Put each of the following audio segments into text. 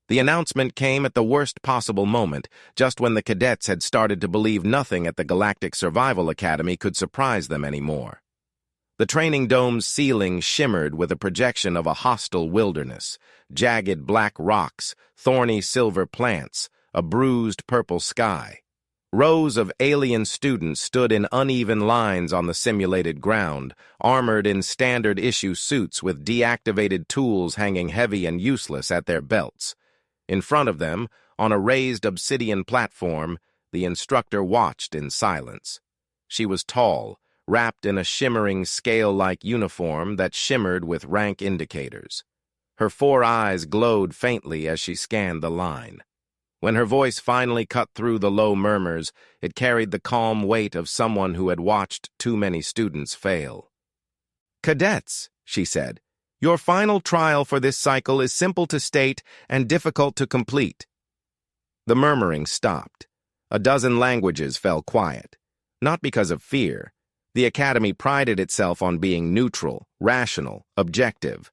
The announcement came at the worst possible moment, just when the cadets had started to believe nothing at the Galactic Survival Academy could surprise them anymore. The training dome's ceiling shimmered with a projection of a hostile wilderness, jagged black rocks, thorny silver plants, a bruised purple sky. Rows of alien students stood in uneven lines on the simulated ground, armored in standard-issue suits with deactivated tools hanging heavy and useless at their belts. In front of them, on a raised obsidian platform, the instructor watched in silence. She was tall, wrapped in a shimmering scale-like uniform that shimmered with rank indicators. Her 4 eyes glowed faintly as she scanned the line. When her voice finally cut through the low murmurs, it carried the calm weight of someone who had watched too many students fail. "Cadets," she said, "your final trial for this cycle is simple to state and difficult to complete." The murmuring stopped. A dozen languages fell quiet. Not because of fear. The Academy prided itself on being neutral, rational, objective.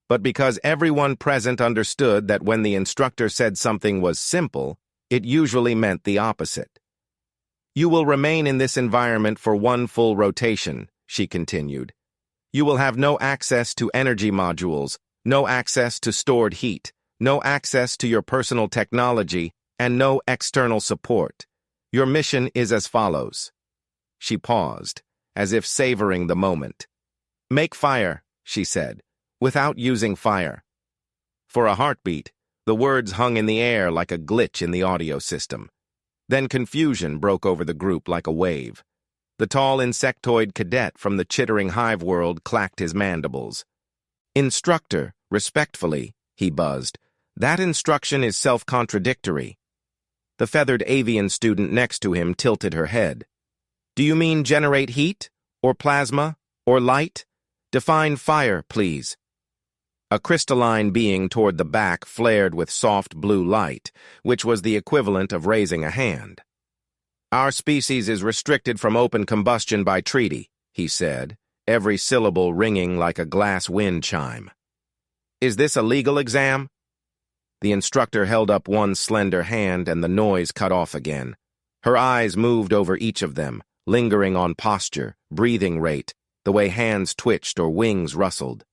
But because everyone present understood that when the instructor said something was simple, it usually meant the opposite. "You will remain in this environment for 1 full rotation," she continued. "You will have no access to energy modules, no access to stored heat, no access to your personal technology, and no external support. Your mission is as follows." She paused, as if savoring the moment. "Make fire," she said, "without using fire." For a heartbeat, the words hung in the air like a glitch in the audio system. Then confusion broke over the group like a wave. The tall insectoid cadet from the chittering hive world clacked his mandibles. "Instructor, respectfully," he buzzed, "that instruction is self-contradictory." The feathered avian student next to him tilted her head. "Do you mean generate heat? Or plasma? Or light? Define fire, please." A crystalline being toward the back flared with soft blue light, which was the equivalent of raising a hand. "Our species is restricted from open combustion by treaty," he said, every syllable ringing like a glass wind chime. "Is this a legal exam?" The instructor held up one slender hand and the noise cut off again. Her eyes moved over each of them, lingering on posture, breathing rate, the way hands twitched or wings rustled.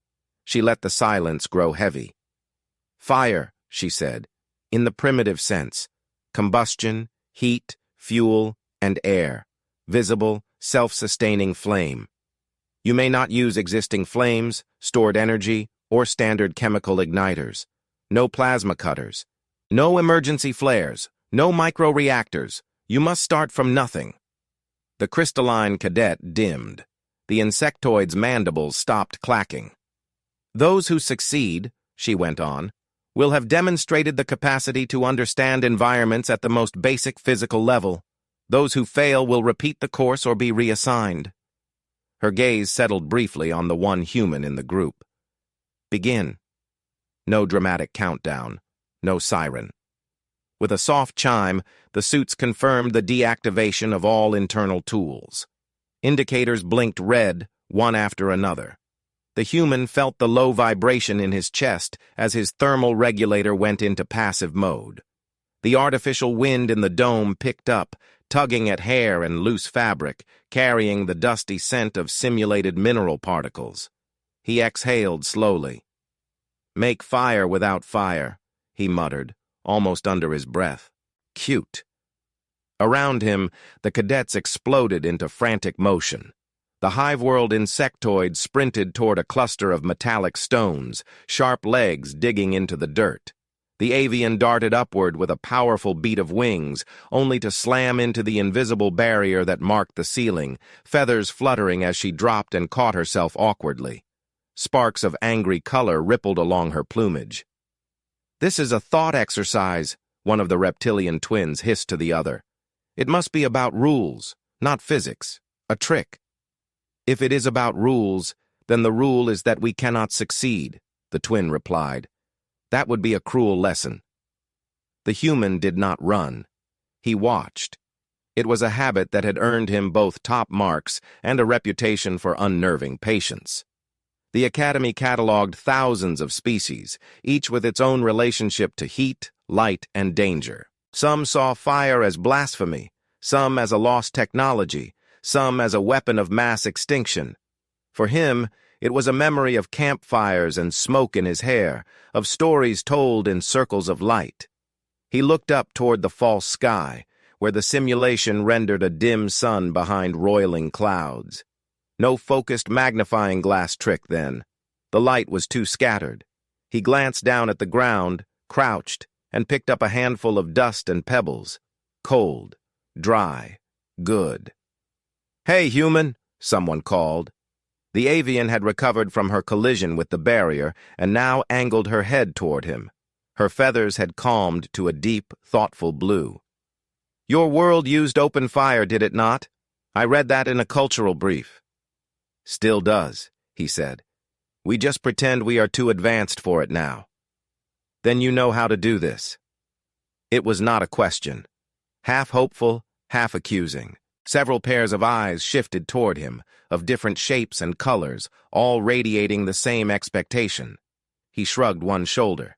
She let the silence grow heavy. "Fire," she said, "in the primitive sense. Combustion, heat, fuel, and air. Visible, self-sustaining flame. You may not use existing flames, stored energy, or standard chemical igniters. No plasma cutters. No emergency flares. No microreactors. You must start from nothing." The crystalline cadet dimmed. The insectoid's mandibles stopped clacking. "Those who succeed," she went on, "will have demonstrated the capacity to understand environments at the most basic physical level. Those who fail will repeat the course or be reassigned." Her gaze settled briefly on the one human in the group. "Begin." No dramatic countdown. No siren. With a soft chime, the suits confirmed the deactivation of all internal tools. Indicators blinked red, one after another. The human felt the low vibration in his chest as his thermal regulator went into passive mode. The artificial wind in the dome picked up, tugging at hair and loose fabric, carrying the dusty scent of simulated mineral particles. He exhaled slowly. "Make fire without fire," he muttered, almost under his breath. "Cute." Around him, the cadets exploded into frantic motion. The hive-world insectoid sprinted toward a cluster of metallic stones, sharp legs digging into the dirt. The avian darted upward with a powerful beat of wings, only to slam into the invisible barrier that marked the ceiling, feathers fluttering as she dropped and caught herself awkwardly. Sparks of angry color rippled along her plumage. "This is a thought exercise," one of the reptilian twins hissed to the other. "It must be about rules, not physics. A trick." "If it is about rules, then the rule is that we cannot succeed," the twin replied. "That would be a cruel lesson." The human did not run. He watched. It was a habit that had earned him both top marks and a reputation for unnerving patience. The Academy cataloged thousands of species, each with its own relationship to heat, light, and danger. Some saw fire as blasphemy, some as a lost technology, some as a weapon of mass extinction. For him, it was a memory of campfires and smoke in his hair, of stories told in circles of light. He looked up toward the false sky, where the simulation rendered a dim sun behind roiling clouds. No focused magnifying glass trick then. The light was too scattered. He glanced down at the ground, crouched, and picked up a handful of dust and pebbles. Cold, dry, good. "Hey, human," someone called. The avian had recovered from her collision with the barrier and now angled her head toward him. Her feathers had calmed to a deep, thoughtful blue. "Your world used open fire, did it not? I read that in a cultural brief." "Still does," he said. "We just pretend we are too advanced for it now." "Then you know how to do this." It was not a question. Half hopeful, half accusing. Several pairs of eyes shifted toward him, of different shapes and colors, all radiating the same expectation. He shrugged one shoulder.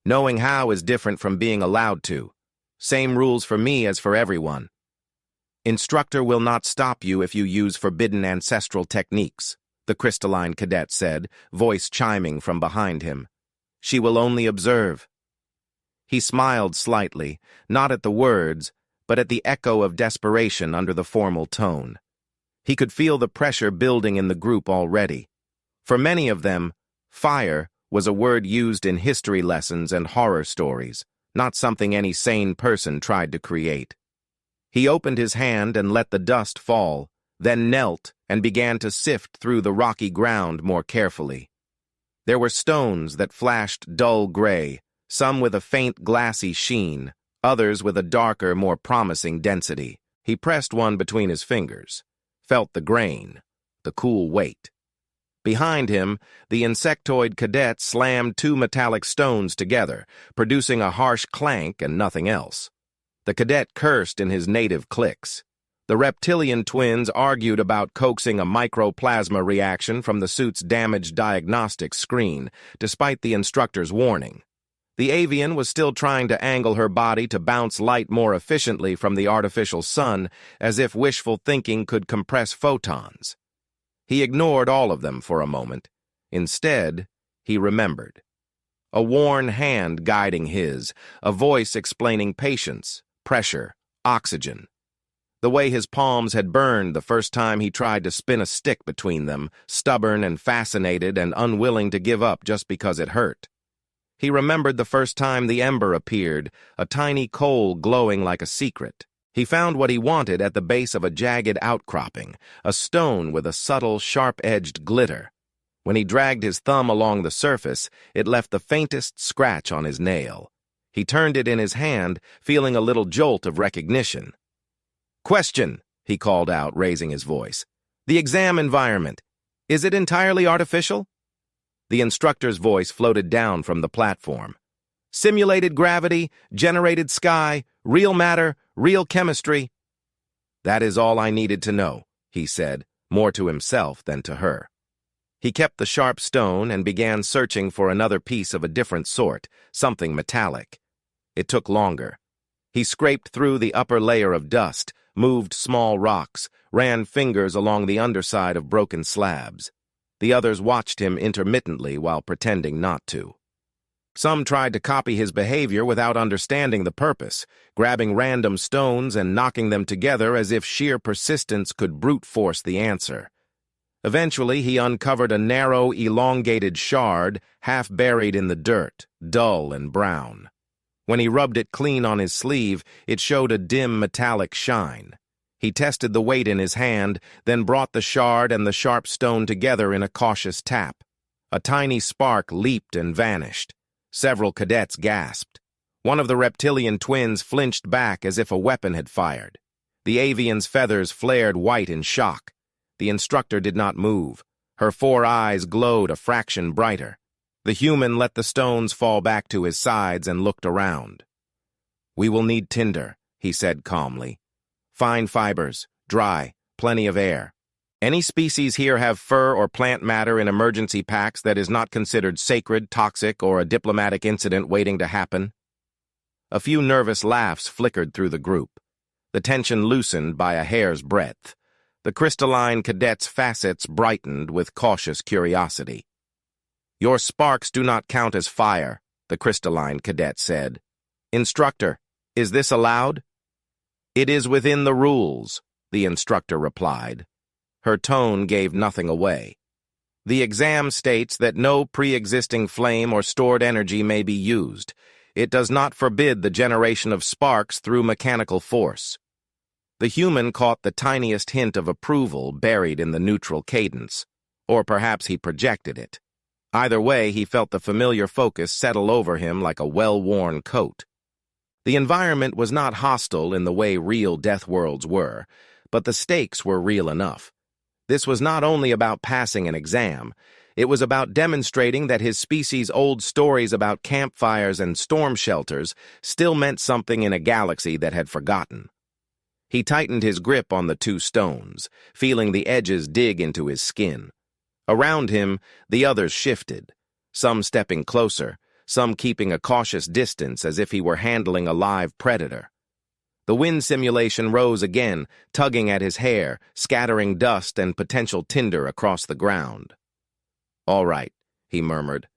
"Knowing how is different from being allowed to. Same rules for me as for everyone. Instructor will not stop you if you use forbidden ancestral techniques," the crystalline cadet said, voice chiming from behind him. "She will only observe." He smiled slightly, not at the words, but at the echo of desperation under the formal tone. He could feel the pressure building in the group already. For many of them, fire was a word used in history lessons and horror stories, not something any sane person tried to create. He opened his hand and let the dust fall, then knelt and began to sift through the rocky ground more carefully. There were stones that flashed dull gray, some with a faint glassy sheen, others with a darker, more promising density. He pressed one between his fingers, felt the grain, the cool weight. Behind him, the insectoid cadet slammed two metallic stones together, producing a harsh clank and nothing else. The cadet cursed in his native clicks. The reptilian twins argued about coaxing a microplasma reaction from the suit's damaged diagnostic screen, despite the instructor's warning. The avian was still trying to angle her body to bounce light more efficiently from the artificial sun, as if wishful thinking could compress photons. He ignored all of them for a moment. Instead, he remembered. A worn hand guiding his, a voice explaining patience, pressure, oxygen. The way his palms had burned the first time he tried to spin a stick between them, stubborn and fascinated and unwilling to give up just because it hurt. He remembered the first time the ember appeared, a tiny coal glowing like a secret. He found what he wanted at the base of a jagged outcropping, a stone with a subtle, sharp-edged glitter. When he dragged his thumb along the surface, it left the faintest scratch on his nail. He turned it in his hand, feeling a little jolt of recognition. "Question," he called out, raising his voice. "The exam environment. Is it entirely artificial?" The instructor's voice floated down from the platform. "Simulated gravity, generated sky, real matter, real chemistry." "That is all I needed to know," he said, more to himself than to her. He kept the sharp stone and began searching for another piece of a different sort, something metallic. It took longer. He scraped through the upper layer of dust, moved small rocks, ran fingers along the underside of broken slabs. The others watched him intermittently while pretending not to. Some tried to copy his behavior without understanding the purpose, grabbing random stones and knocking them together as if sheer persistence could brute force the answer. Eventually, he uncovered a narrow, elongated shard, half buried in the dirt, dull and brown. When he rubbed it clean on his sleeve, it showed a dim metallic shine. He tested the weight in his hand, then brought the shard and the sharp stone together in a cautious tap. A tiny spark leaped and vanished. Several cadets gasped. One of the reptilian twins flinched back as if a weapon had fired. The avian's feathers flared white in shock. The instructor did not move. Her 4 eyes glowed a fraction brighter. The human let the stones fall back to his sides and looked around. "We will need tinder," he said calmly. "Fine fibers, dry, plenty of air. Any species here have fur or plant matter in emergency packs that is not considered sacred, toxic, or a diplomatic incident waiting to happen? A few nervous laughs flickered through the group. The tension loosened by a hair's breadth. The crystalline cadet's facets brightened with cautious curiosity. "Your sparks do not count as fire," the crystalline cadet said. "Instructor, is this allowed?" "It is within the rules," the instructor replied. Her tone gave nothing away. "The exam states that no pre-existing flame or stored energy may be used. It does not forbid the generation of sparks through mechanical force." The human caught the tiniest hint of approval buried in the neutral cadence, or perhaps he projected it. Either way, he felt the familiar focus settle over him like a well-worn coat. The environment was not hostile in the way real death worlds were, but the stakes were real enough. This was not only about passing an exam, it was about demonstrating that his species' old stories about campfires and storm shelters still meant something in a galaxy that had forgotten. He tightened his grip on the two stones, feeling the edges dig into his skin. Around him, the others shifted, some stepping closer, some keeping a cautious distance as if he were handling a live predator. The wind simulation rose again, tugging at his hair, scattering dust and potential tinder across the ground. "All right," he murmured.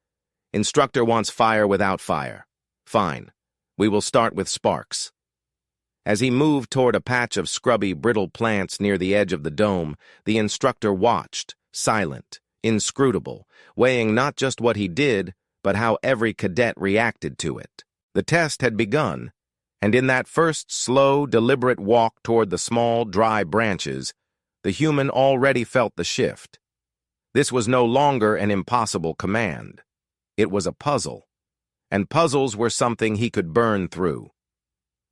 "Instructor wants fire without fire. Fine. We will start with sparks." As he moved toward a patch of scrubby, brittle plants near the edge of the dome, the instructor watched, silent, inscrutable, weighing not just what he did, but how every cadet reacted to it. The test had begun, and in that first slow, deliberate walk toward the small, dry branches, the human already felt the shift. This was no longer an impossible command. It was a puzzle, and puzzles were something he could burn through.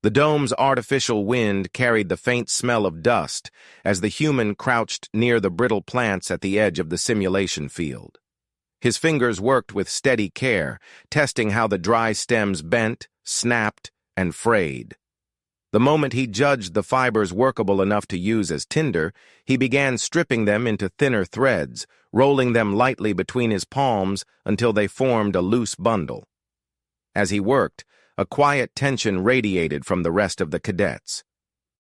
The dome's artificial wind carried the faint smell of dust as the human crouched near the brittle plants at the edge of the simulation field. His fingers worked with steady care, testing how the dry stems bent, snapped, and frayed. The moment he judged the fibers workable enough to use as tinder, he began stripping them into thinner threads, rolling them lightly between his palms until they formed a loose bundle. As he worked, a quiet tension radiated from the rest of the cadets.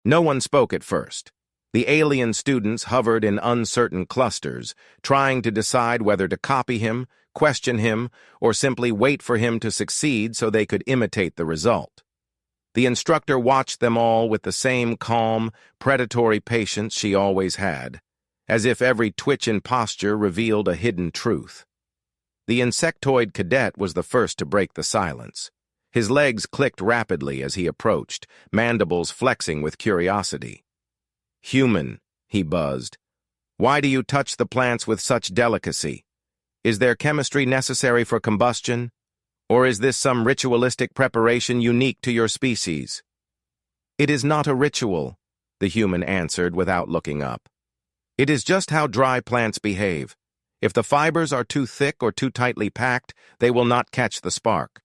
No one spoke at first. The alien students hovered in uncertain clusters, trying to decide whether to copy him, question him, or simply wait for him to succeed so they could imitate the result. The instructor watched them all with the same calm, predatory patience she always had, as if every twitch and posture revealed a hidden truth. The insectoid cadet was the first to break the silence. His legs clicked rapidly as he approached, mandibles flexing with curiosity. "Human," he buzzed. "Why do you touch the plants with such delicacy? Is there chemistry necessary for combustion? Or is this some ritualistic preparation unique to your species?" "It is not a ritual," the human answered without looking up. "It is just how dry plants behave. If the fibers are too thick or too tightly packed, they will not catch the spark."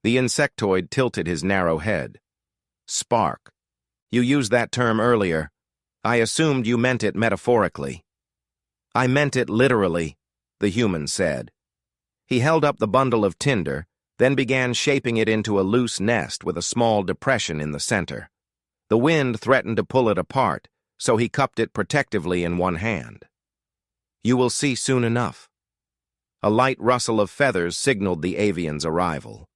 The insectoid tilted his narrow head. "Spark. You used that term earlier. I assumed you meant it metaphorically." "I meant it literally," the human said. He held up the bundle of tinder, then began shaping it into a loose nest with a small depression in the center. The wind threatened to pull it apart, so he cupped it protectively in one hand. "You will see soon enough." A light rustle of feathers signaled the avian's arrival.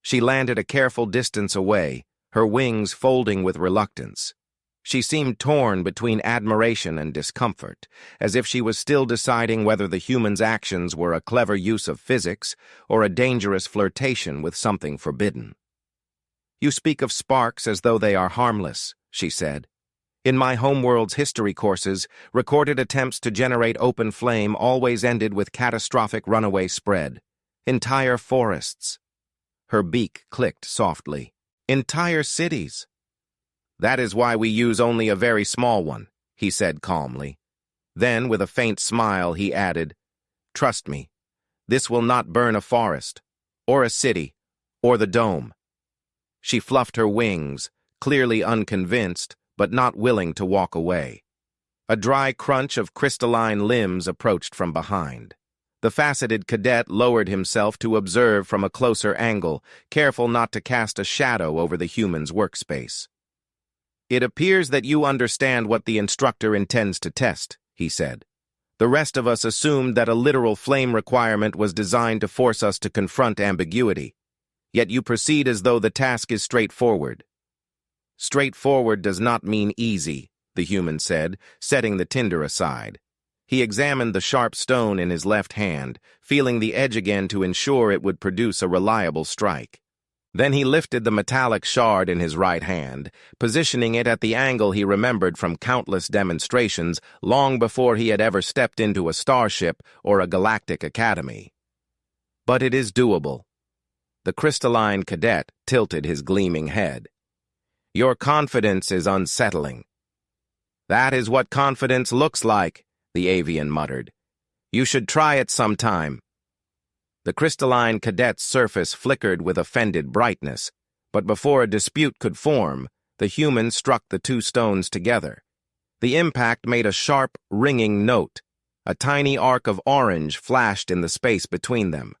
She landed a careful distance away, her wings folding with reluctance. She seemed torn between admiration and discomfort, as if she was still deciding whether the human's actions were a clever use of physics or a dangerous flirtation with something forbidden. "You speak of sparks as though they are harmless," she said. "In my homeworld's history courses, recorded attempts to generate open flame always ended with catastrophic runaway spread. Entire forests." Her beak clicked softly. "Entire cities." "That is why we use only a very small one," he said calmly. Then, with a faint smile, he added, "Trust me, this will not burn a forest, or a city, or the dome." She fluffed her wings, clearly unconvinced, but not willing to walk away. A dry crunch of crystalline limbs approached from behind. The faceted cadet lowered himself to observe from a closer angle, careful not to cast a shadow over the human's workspace. "It appears that you understand what the instructor intends to test," he said. "The rest of us assumed that a literal flame requirement was designed to force us to confront ambiguity. Yet you proceed as though the task is straightforward." "Straightforward does not mean easy," the human said, setting the tinder aside. He examined the sharp stone in his left hand, feeling the edge again to ensure it would produce a reliable strike. Then he lifted the metallic shard in his right hand, positioning it at the angle he remembered from countless demonstrations long before he had ever stepped into a starship or a galactic academy. "But it is doable." The crystalline cadet tilted his gleaming head. "Your confidence is unsettling." "That is what confidence looks like," the avian muttered. "You should try it sometime." The crystalline cadet's surface flickered with offended brightness, but before a dispute could form, the human struck the two stones together. The impact made a sharp, ringing note. A tiny arc of orange flashed in the space between them.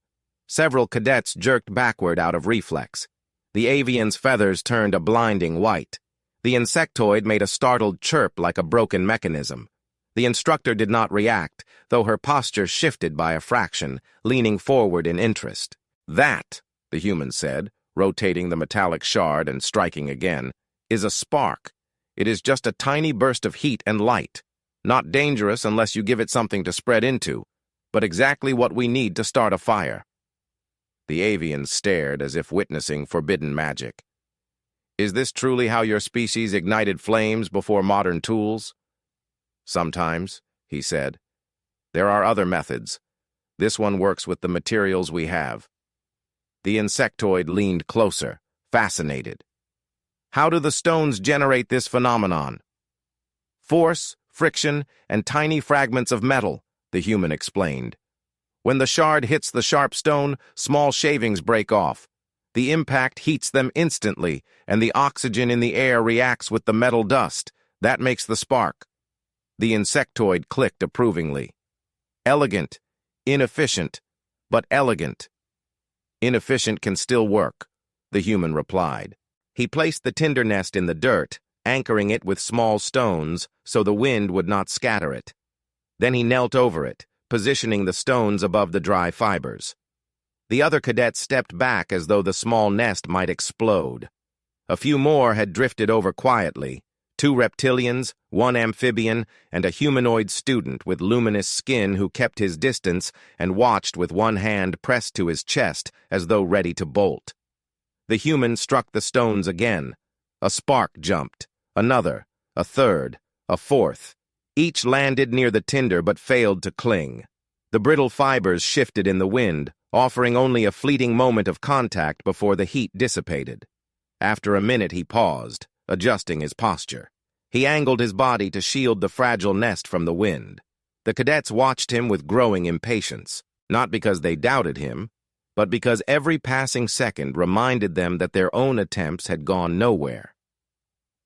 Several cadets jerked backward out of reflex. The avian's feathers turned a blinding white. The insectoid made a startled chirp like a broken mechanism. The instructor did not react, though her posture shifted by a fraction, leaning forward in interest. "That," the human said, rotating the metallic shard and striking again, "is a spark. It is just a tiny burst of heat and light. Not dangerous unless you give it something to spread into, but exactly what we need to start a fire." The avian stared as if witnessing forbidden magic. "Is this truly how your species ignited flames before modern tools?" "Sometimes," he said. "There are other methods. This one works with the materials we have." The insectoid leaned closer, fascinated. "How do the stones generate this phenomenon?" "Force, friction, and tiny fragments of metal," the human explained. "When the shard hits the sharp stone, small shavings break off. The impact heats them instantly, and the oxygen in the air reacts with the metal dust. That makes the spark." The insectoid clicked approvingly. "Elegant, inefficient, but elegant." "Inefficient can still work," the human replied. He placed the tinder nest in the dirt, anchoring it with small stones so the wind would not scatter it. Then he knelt over it, positioning the stones above the dry fibers. The other cadets stepped back as though the small nest might explode. A few more had drifted over quietly. 2 reptilians, 1 amphibian, and a humanoid student with luminous skin who kept his distance and watched with one hand pressed to his chest as though ready to bolt. The human struck the stones again. A spark jumped. Another, a third, a fourth. Each landed near the tinder but failed to cling. The brittle fibers shifted in the wind, offering only a fleeting moment of contact before the heat dissipated. After a minute he paused, adjusting his posture. He angled his body to shield the fragile nest from the wind. The cadets watched him with growing impatience, not because they doubted him, but because every passing second reminded them that their own attempts had gone nowhere.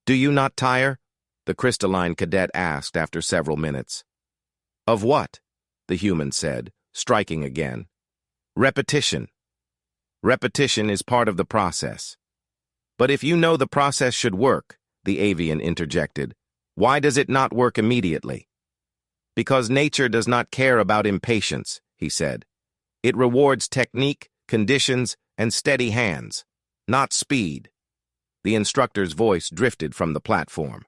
"Do you not tire?" the crystalline cadet asked after several minutes. "Of what?" the human said, striking again. "Repetition. Repetition is part of the process." "But if you know the process should work," the avian interjected, "why does it not work immediately?" "Because nature does not care about impatience," he said. "It rewards technique, conditions, and steady hands, not speed." The instructor's voice drifted from the platform.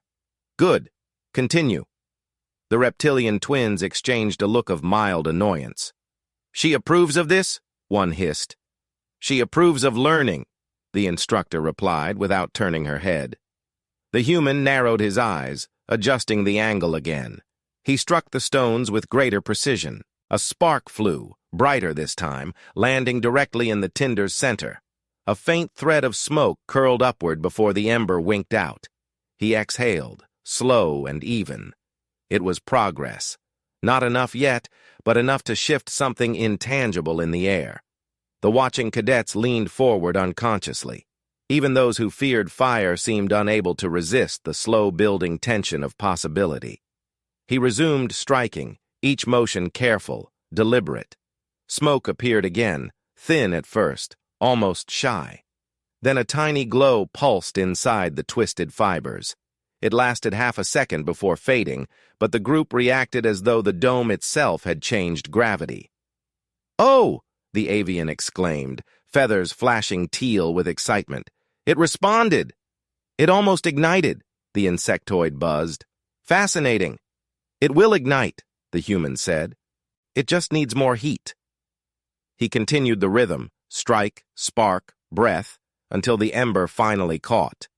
"Good. Continue." The reptilian twins exchanged a look of mild annoyance. "She approves of this?" one hissed. "She approves of learning," the instructor replied without turning her head. The human narrowed his eyes, adjusting the angle again. He struck the stones with greater precision. A spark flew, brighter this time, landing directly in the tinder's center. A faint thread of smoke curled upward before the ember winked out. He exhaled, slow and even. It was progress. Not enough yet, but enough to shift something intangible in the air. The watching cadets leaned forward unconsciously. Even those who feared fire seemed unable to resist the slow-building tension of possibility. He resumed striking, each motion careful, deliberate. Smoke appeared again, thin at first, almost shy. Then a tiny glow pulsed inside the twisted fibers. It lasted half a second before fading, but the group reacted as though the dome itself had changed gravity. "Oh!" the avian exclaimed, feathers flashing teal with excitement. "It responded!" "It almost ignited," the insectoid buzzed. "Fascinating." "It will ignite," the human said. "It just needs more heat." He continued the rhythm, strike, spark, breath, until the ember finally caught.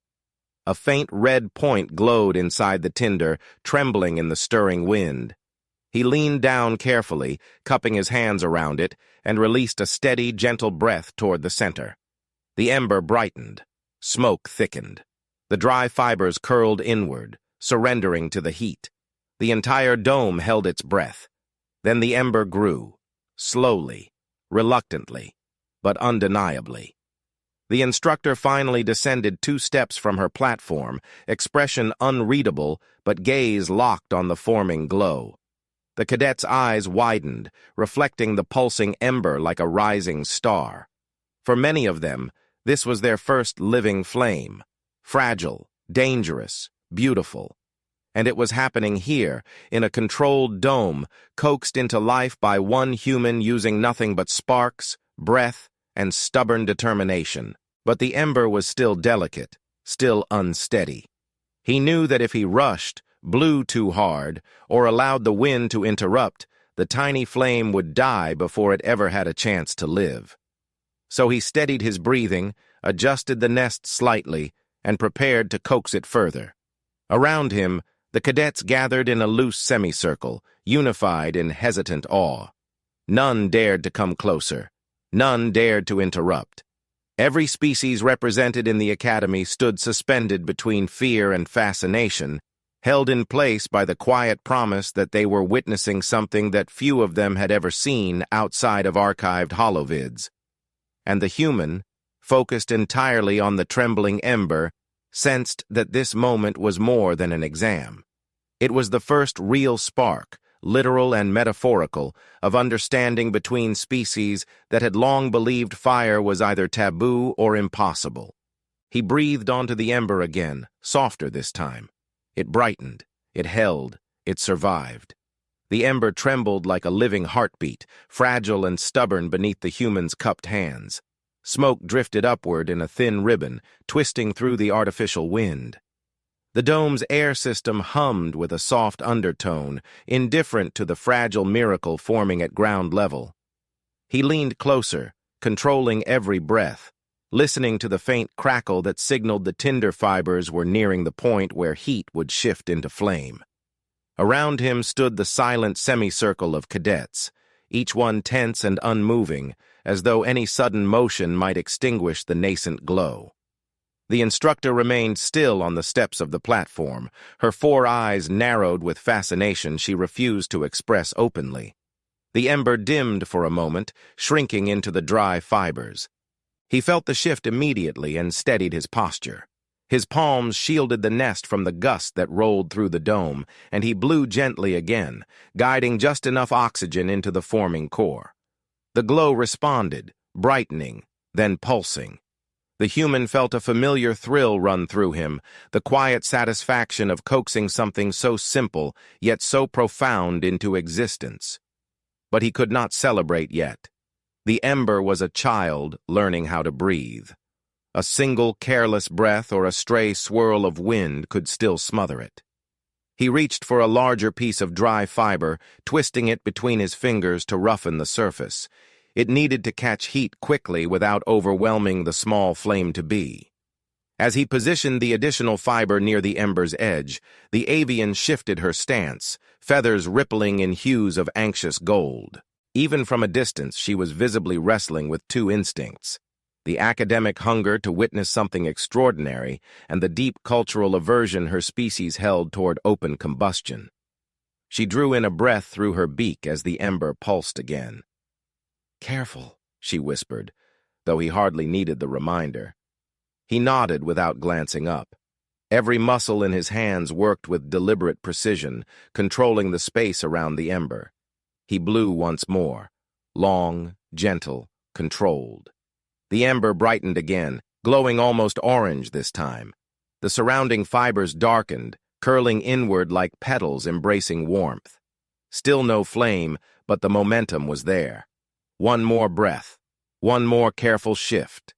A faint red point glowed inside the tinder, trembling in the stirring wind. He leaned down carefully, cupping his hands around it, and released a steady, gentle breath toward the center. The ember brightened. Smoke thickened. The dry fibers curled inward, surrendering to the heat. The entire dome held its breath. Then the ember grew, slowly, reluctantly, but undeniably. The instructor finally descended 2 steps from her platform, expression unreadable, but gaze locked on the forming glow. The cadet's eyes widened, reflecting the pulsing ember like a rising star. For many of them, this was their first living flame. Fragile, dangerous, beautiful. And it was happening here, in a controlled dome, coaxed into life by one human using nothing but sparks, breath, and stubborn determination. But the ember was still delicate, still unsteady. He knew that if he rushed, blew too hard, or allowed the wind to interrupt, the tiny flame would die before it ever had a chance to live. So he steadied his breathing, adjusted the nest slightly, and prepared to coax it further. Around him, the cadets gathered in a loose semicircle, unified in hesitant awe. None dared to come closer. None dared to interrupt. Every species represented in the academy stood suspended between fear and fascination, held in place by the quiet promise that they were witnessing something that few of them had ever seen outside of archived holovids. And the human, focused entirely on the trembling ember, sensed that this moment was more than an exam. It was the first real spark, literal and metaphorical, of understanding between species that had long believed fire was either taboo or impossible. He breathed onto the ember again, softer this time. It brightened, it held, it survived. The ember trembled like a living heartbeat, fragile and stubborn beneath the human's cupped hands. Smoke drifted upward in a thin ribbon, twisting through the artificial wind. The dome's air system hummed with a soft undertone, indifferent to the fragile miracle forming at ground level. He leaned closer, controlling every breath, listening to the faint crackle that signaled the tinder fibers were nearing the point where heat would shift into flame. Around him stood the silent semicircle of cadets, each one tense and unmoving, as though any sudden motion might extinguish the nascent glow. The instructor remained still on the steps of the platform, her 4 eyes narrowed with fascination she refused to express openly. The ember dimmed for a moment, shrinking into the dry fibers. He felt the shift immediately and steadied his posture. His palms shielded the nest from the gust that rolled through the dome, and he blew gently again, guiding just enough oxygen into the forming core. The glow responded, brightening, then pulsing. The human felt a familiar thrill run through him, the quiet satisfaction of coaxing something so simple, yet so profound into existence. But he could not celebrate yet. The ember was a child learning how to breathe. A single careless breath or a stray swirl of wind could still smother it. He reached for a larger piece of dry fiber, twisting it between his fingers to roughen the surface. It needed to catch heat quickly without overwhelming the small flame-to-be. As he positioned the additional fiber near the ember's edge, the avian shifted her stance, feathers rippling in hues of anxious gold. Even from a distance, she was visibly wrestling with 2 instincts: the academic hunger to witness something extraordinary and the deep cultural aversion her species held toward open combustion. She drew in a breath through her beak as the ember pulsed again. "Careful," she whispered, though he hardly needed the reminder. He nodded without glancing up. Every muscle in his hands worked with deliberate precision, controlling the space around the ember. He blew once more. Long, gentle, controlled. The ember brightened again, glowing almost orange this time. The surrounding fibers darkened, curling inward like petals embracing warmth. Still no flame, but the momentum was there. One more breath. One more careful shift.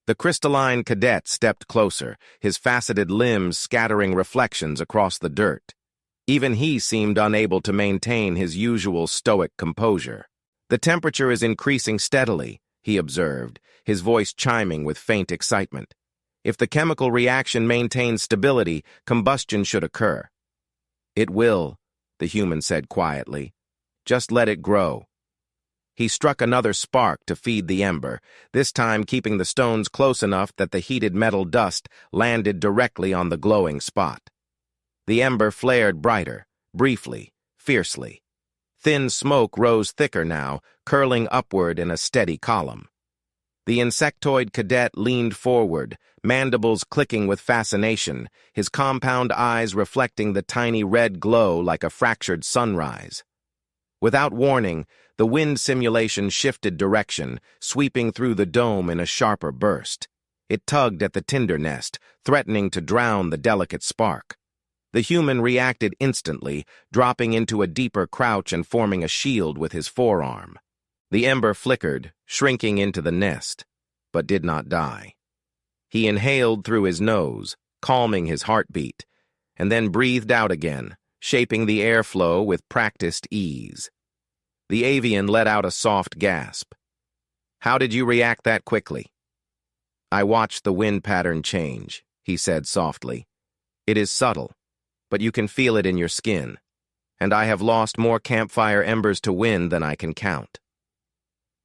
The crystalline cadet stepped closer, his faceted limbs scattering reflections across the dirt. Even he seemed unable to maintain his usual stoic composure. "The temperature is increasing steadily," he observed, his voice chiming with faint excitement. "If the chemical reaction maintains stability, combustion should occur." "It will," the human said quietly. "Just let it grow." He struck another spark to feed the ember, this time keeping the stones close enough that the heated metal dust landed directly on the glowing spot. The ember flared brighter, briefly, fiercely. Thin smoke rose thicker now, curling upward in a steady column. The insectoid cadet leaned forward, mandibles clicking with fascination, his compound eyes reflecting the tiny red glow like a fractured sunrise. Without warning, the wind simulation shifted direction, sweeping through the dome in a sharper burst. It tugged at the tinder nest, threatening to drown the delicate spark. The human reacted instantly, dropping into a deeper crouch and forming a shield with his forearm. The ember flickered, shrinking into the nest, but did not die. He inhaled through his nose, calming his heartbeat, and then breathed out again, shaping the airflow with practiced ease. The avian let out a soft gasp. "How did you react that quickly?" "I watched the wind pattern change," he said softly. "It is subtle, but you can feel it in your skin, and I have lost more campfire embers to wind than I can count."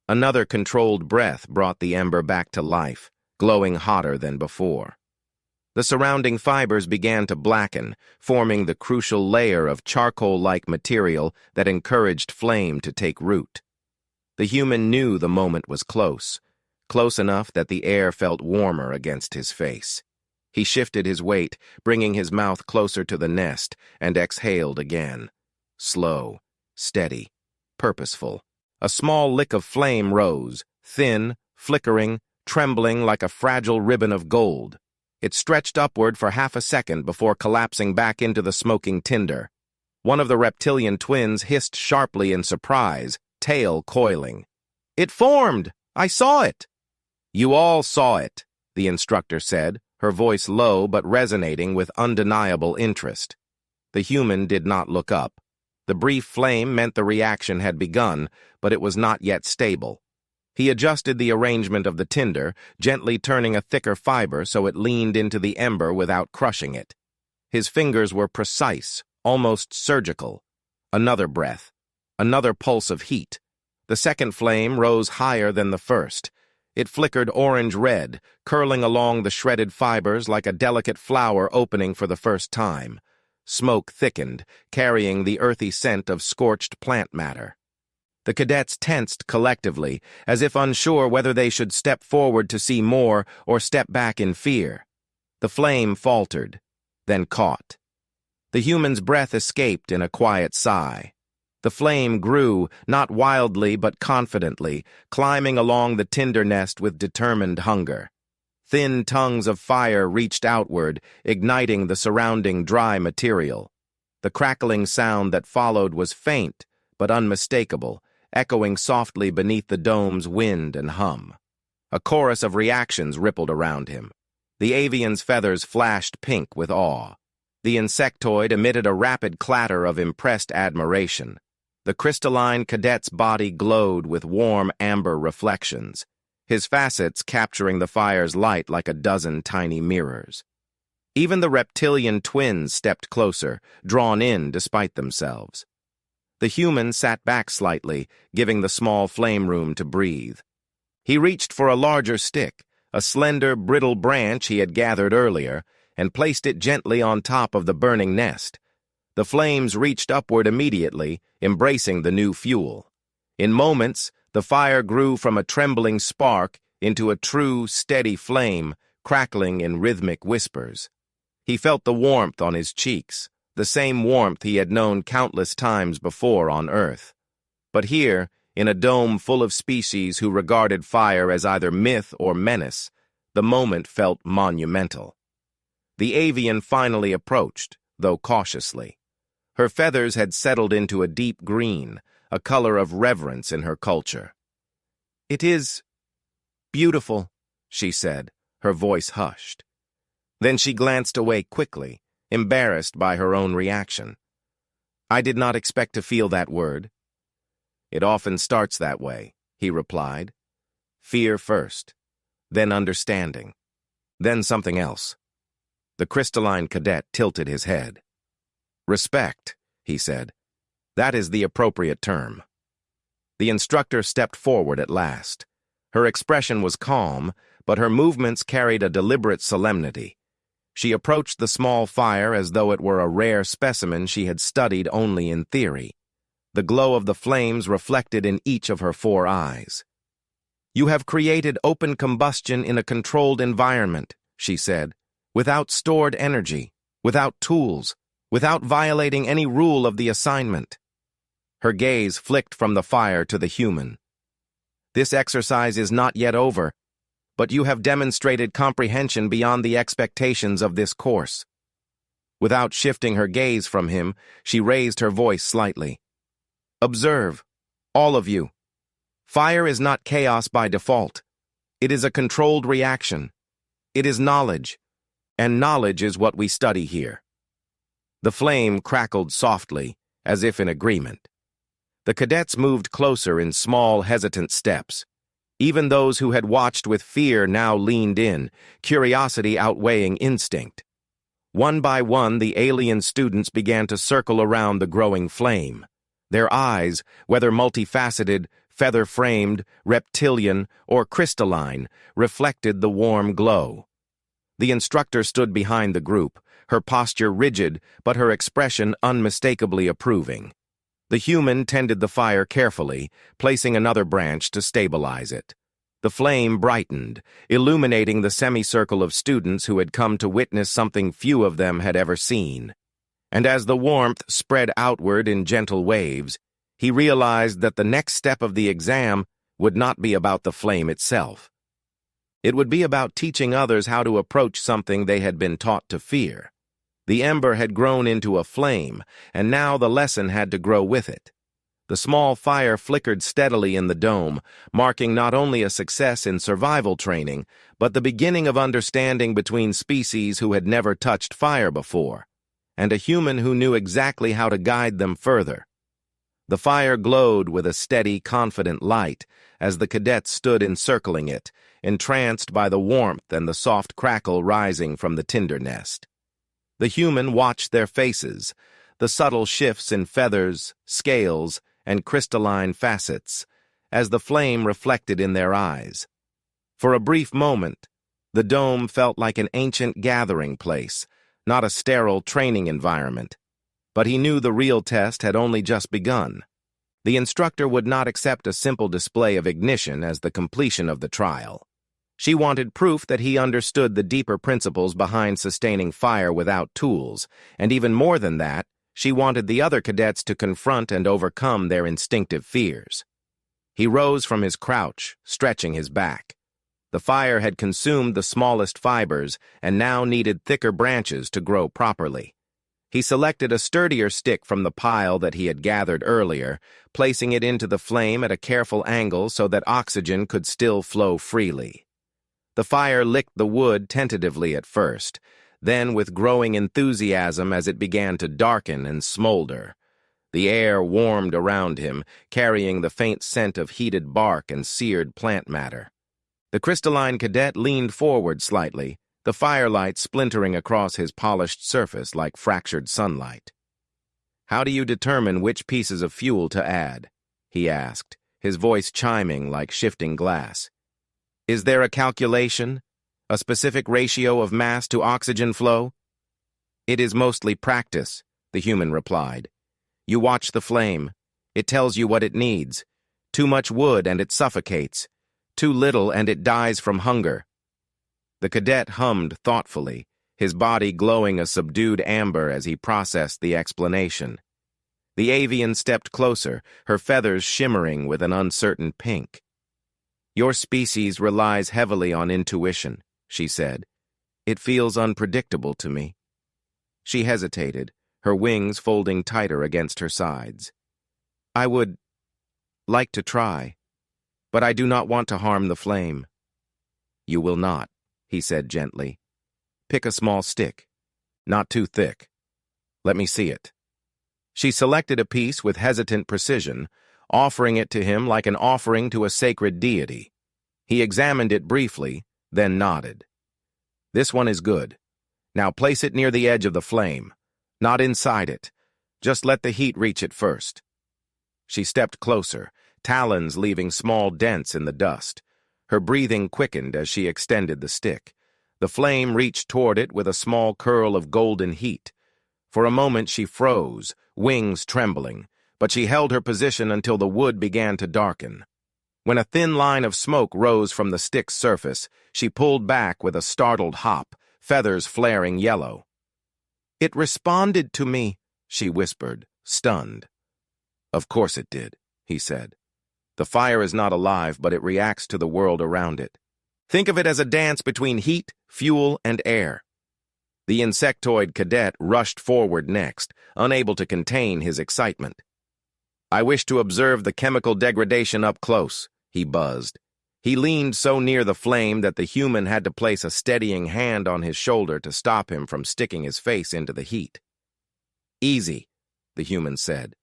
Another controlled breath brought the ember back to life, glowing hotter than before. The surrounding fibers began to blacken, forming the crucial layer of charcoal-like material that encouraged flame to take root. The human knew the moment was close, close enough that the air felt warmer against his face. He shifted his weight, bringing his mouth closer to the nest, and exhaled again. Slow, steady, purposeful. A small lick of flame rose, thin, flickering, trembling like a fragile ribbon of gold. It stretched upward for half a second before collapsing back into the smoking tinder. One of the reptilian twins hissed sharply in surprise, tail coiling. "It formed! I saw it!" "You all saw it," the instructor said, her voice low but resonating with undeniable interest. The human did not look up. The brief flame meant the reaction had begun, but it was not yet stable. He adjusted the arrangement of the tinder, gently turning a thicker fiber so it leaned into the ember without crushing it. His fingers were precise, almost surgical. Another breath. Another pulse of heat. The second flame rose higher than the first. It flickered orange-red, curling along the shredded fibers like a delicate flower opening for the first time. Smoke thickened, carrying the earthy scent of scorched plant matter. The cadets tensed collectively, as if unsure whether they should step forward to see more or step back in fear. The flame faltered, then caught. The human's breath escaped in a quiet sigh. The flame grew, not wildly but confidently, climbing along the tinder nest with determined hunger. Thin tongues of fire reached outward, igniting the surrounding dry material. The crackling sound that followed was faint, but unmistakable, echoing softly beneath the dome's wind and hum. A chorus of reactions rippled around him. The avian's feathers flashed pink with awe. The insectoid emitted a rapid clatter of impressed admiration. The crystalline cadet's body glowed with warm amber reflections, his facets capturing the fire's light like a dozen tiny mirrors. Even the reptilian twins stepped closer, drawn in despite themselves. The human sat back slightly, giving the small flame room to breathe. He reached for a larger stick, a slender, brittle branch he had gathered earlier, and placed it gently on top of the burning nest. The flames reached upward immediately, embracing the new fuel. In moments, the fire grew from a trembling spark into a true, steady flame, crackling in rhythmic whispers. He felt the warmth on his cheeks, the same warmth he had known countless times before on Earth. But here, in a dome full of species who regarded fire as either myth or menace, the moment felt monumental. The avian finally approached, though cautiously. Her feathers had settled into a deep green, a color of reverence in her culture. "It is beautiful," she said, her voice hushed. Then she glanced away quickly, embarrassed by her own reaction. "I did not expect to feel that word." "It often starts that way," he replied. "Fear first, then understanding, then something else." The crystalline cadet tilted his head. "Respect," he said. "That is the appropriate term." The instructor stepped forward at last. Her expression was calm, but her movements carried a deliberate solemnity. She approached the small fire as though it were a rare specimen she had studied only in theory. The glow of the flames reflected in each of her 4 eyes. "You have created open combustion in a controlled environment," she said, "without stored energy, without tools, without violating any rule of the assignment." Her gaze flicked from the fire to the human. "This exercise is not yet over, but you have demonstrated comprehension beyond the expectations of this course." Without shifting her gaze from him, she raised her voice slightly. "Observe, all of you. Fire is not chaos by default. It is a controlled reaction. It is knowledge, and knowledge is what we study here." The flame crackled softly, as if in agreement. The cadets moved closer in small, hesitant steps. Even those who had watched with fear now leaned in, curiosity outweighing instinct. One by one, the alien students began to circle around the growing flame. Their eyes, whether multifaceted, feather-framed, reptilian, or crystalline, reflected the warm glow. The instructor stood behind the group, her posture rigid, but her expression unmistakably approving. The human tended the fire carefully, placing another branch to stabilize it. The flame brightened, illuminating the semicircle of students who had come to witness something few of them had ever seen. And as the warmth spread outward in gentle waves, he realized that the next step of the exam would not be about the flame itself. It would be about teaching others how to approach something they had been taught to fear. The ember had grown into a flame, and now the lesson had to grow with it. The small fire flickered steadily in the dome, marking not only a success in survival training, but the beginning of understanding between species who had never touched fire before, and a human who knew exactly how to guide them further. The fire glowed with a steady, confident light as the cadets stood encircling it, entranced by the warmth and the soft crackle rising from the tinder nest. The human watched their faces, the subtle shifts in feathers, scales, and crystalline facets, as the flame reflected in their eyes. For a brief moment, the dome felt like an ancient gathering place, not a sterile training environment. But he knew the real test had only just begun. The instructor would not accept a simple display of ignition as the completion of the trial. She wanted proof that he understood the deeper principles behind sustaining fire without tools, and even more than that, she wanted the other cadets to confront and overcome their instinctive fears. He rose from his crouch, stretching his back. The fire had consumed the smallest fibers and now needed thicker branches to grow properly. He selected a sturdier stick from the pile that he had gathered earlier, placing it into the flame at a careful angle so that oxygen could still flow freely. The fire licked the wood tentatively at first, then with growing enthusiasm as it began to darken and smolder. The air warmed around him, carrying the faint scent of heated bark and seared plant matter. The crystalline cadet leaned forward slightly, the firelight splintering across his polished surface like fractured sunlight. "How do you determine which pieces of fuel to add?" he asked, his voice chiming like shifting glass. "Is there a calculation? A specific ratio of mass to oxygen flow?" "It is mostly practice," the human replied. "You watch the flame. It tells you what it needs. Too much wood and it suffocates. Too little and it dies from hunger." The cadet hummed thoughtfully, his body glowing a subdued amber as he processed the explanation. The avian stepped closer, her feathers shimmering with an uncertain pink. "Your species relies heavily on intuition," she said. "It feels unpredictable to me." She hesitated, her wings folding tighter against her sides. "I would like to try, but I do not want to harm the flame." "You will not," he said gently. "Pick a small stick. Not too thick. Let me see it." She selected a piece with hesitant precision, offering it to him like an offering to a sacred deity. He examined it briefly, then nodded. "This one is good. Now place it near the edge of the flame. Not inside it. Just let the heat reach it first." She stepped closer, talons leaving small dents in the dust. Her breathing quickened as she extended the stick. The flame reached toward it with a small curl of golden heat. For a moment she froze, wings trembling, but she held her position until the wood began to darken. When a thin line of smoke rose from the stick's surface, she pulled back with a startled hop, feathers flaring yellow. "It responded to me," she whispered, stunned. "Of course it did," he said. "The fire is not alive, but it reacts to the world around it. Think of it as a dance between heat, fuel, and air." The insectoid cadet rushed forward next, unable to contain his excitement. "I wish to observe the chemical degradation up close," he buzzed. He leaned so near the flame that the human had to place a steadying hand on his shoulder to stop him from sticking his face into the heat. "Easy," the human said.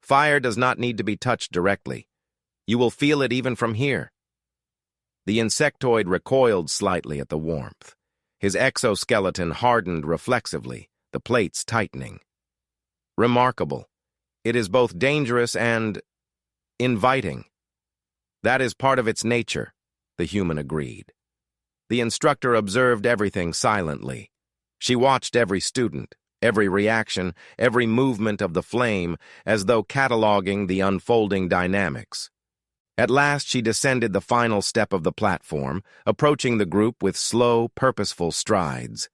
"Fire does not need to be touched directly. You will feel it even from here." The insectoid recoiled slightly at the warmth. His exoskeleton hardened reflexively, the plates tightening. "Remarkable. It is both dangerous and inviting." "That is part of its nature," the human agreed. The instructor observed everything silently. She watched every student, every reaction, every movement of the flame, as though cataloging the unfolding dynamics. At last she descended the final step of the platform, approaching the group with slow, purposeful strides.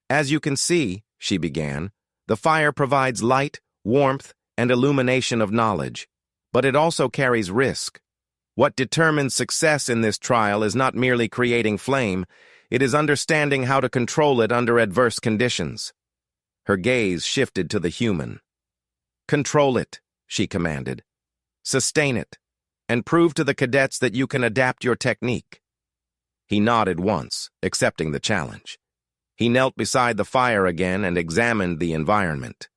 "As you can see," she began, "the fire provides light, warmth, and illumination of knowledge, but it also carries risk. What determines success in this trial is not merely creating flame, it is understanding how to control it under adverse conditions." Her gaze shifted to the human. "Control it," she commanded. "Sustain it, and prove to the cadets that you can adapt your technique." He nodded once, accepting the challenge. He knelt beside the fire again and examined the environment.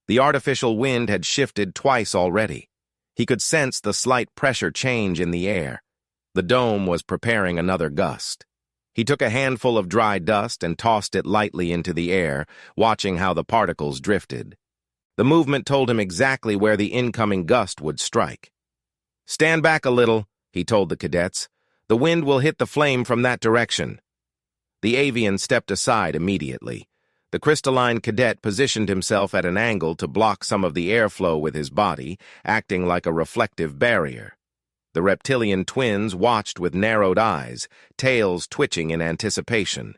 The artificial wind had shifted twice already. He could sense the slight pressure change in the air. The dome was preparing another gust. He took a handful of dry dust and tossed it lightly into the air, watching how the particles drifted. The movement told him exactly where the incoming gust would strike. "Stand back a little," he told the cadets. "The wind will hit the flame from that direction." The avian stepped aside immediately. The crystalline cadet positioned himself at an angle to block some of the airflow with his body, acting like a reflective barrier. The reptilian twins watched with narrowed eyes, tails twitching in anticipation.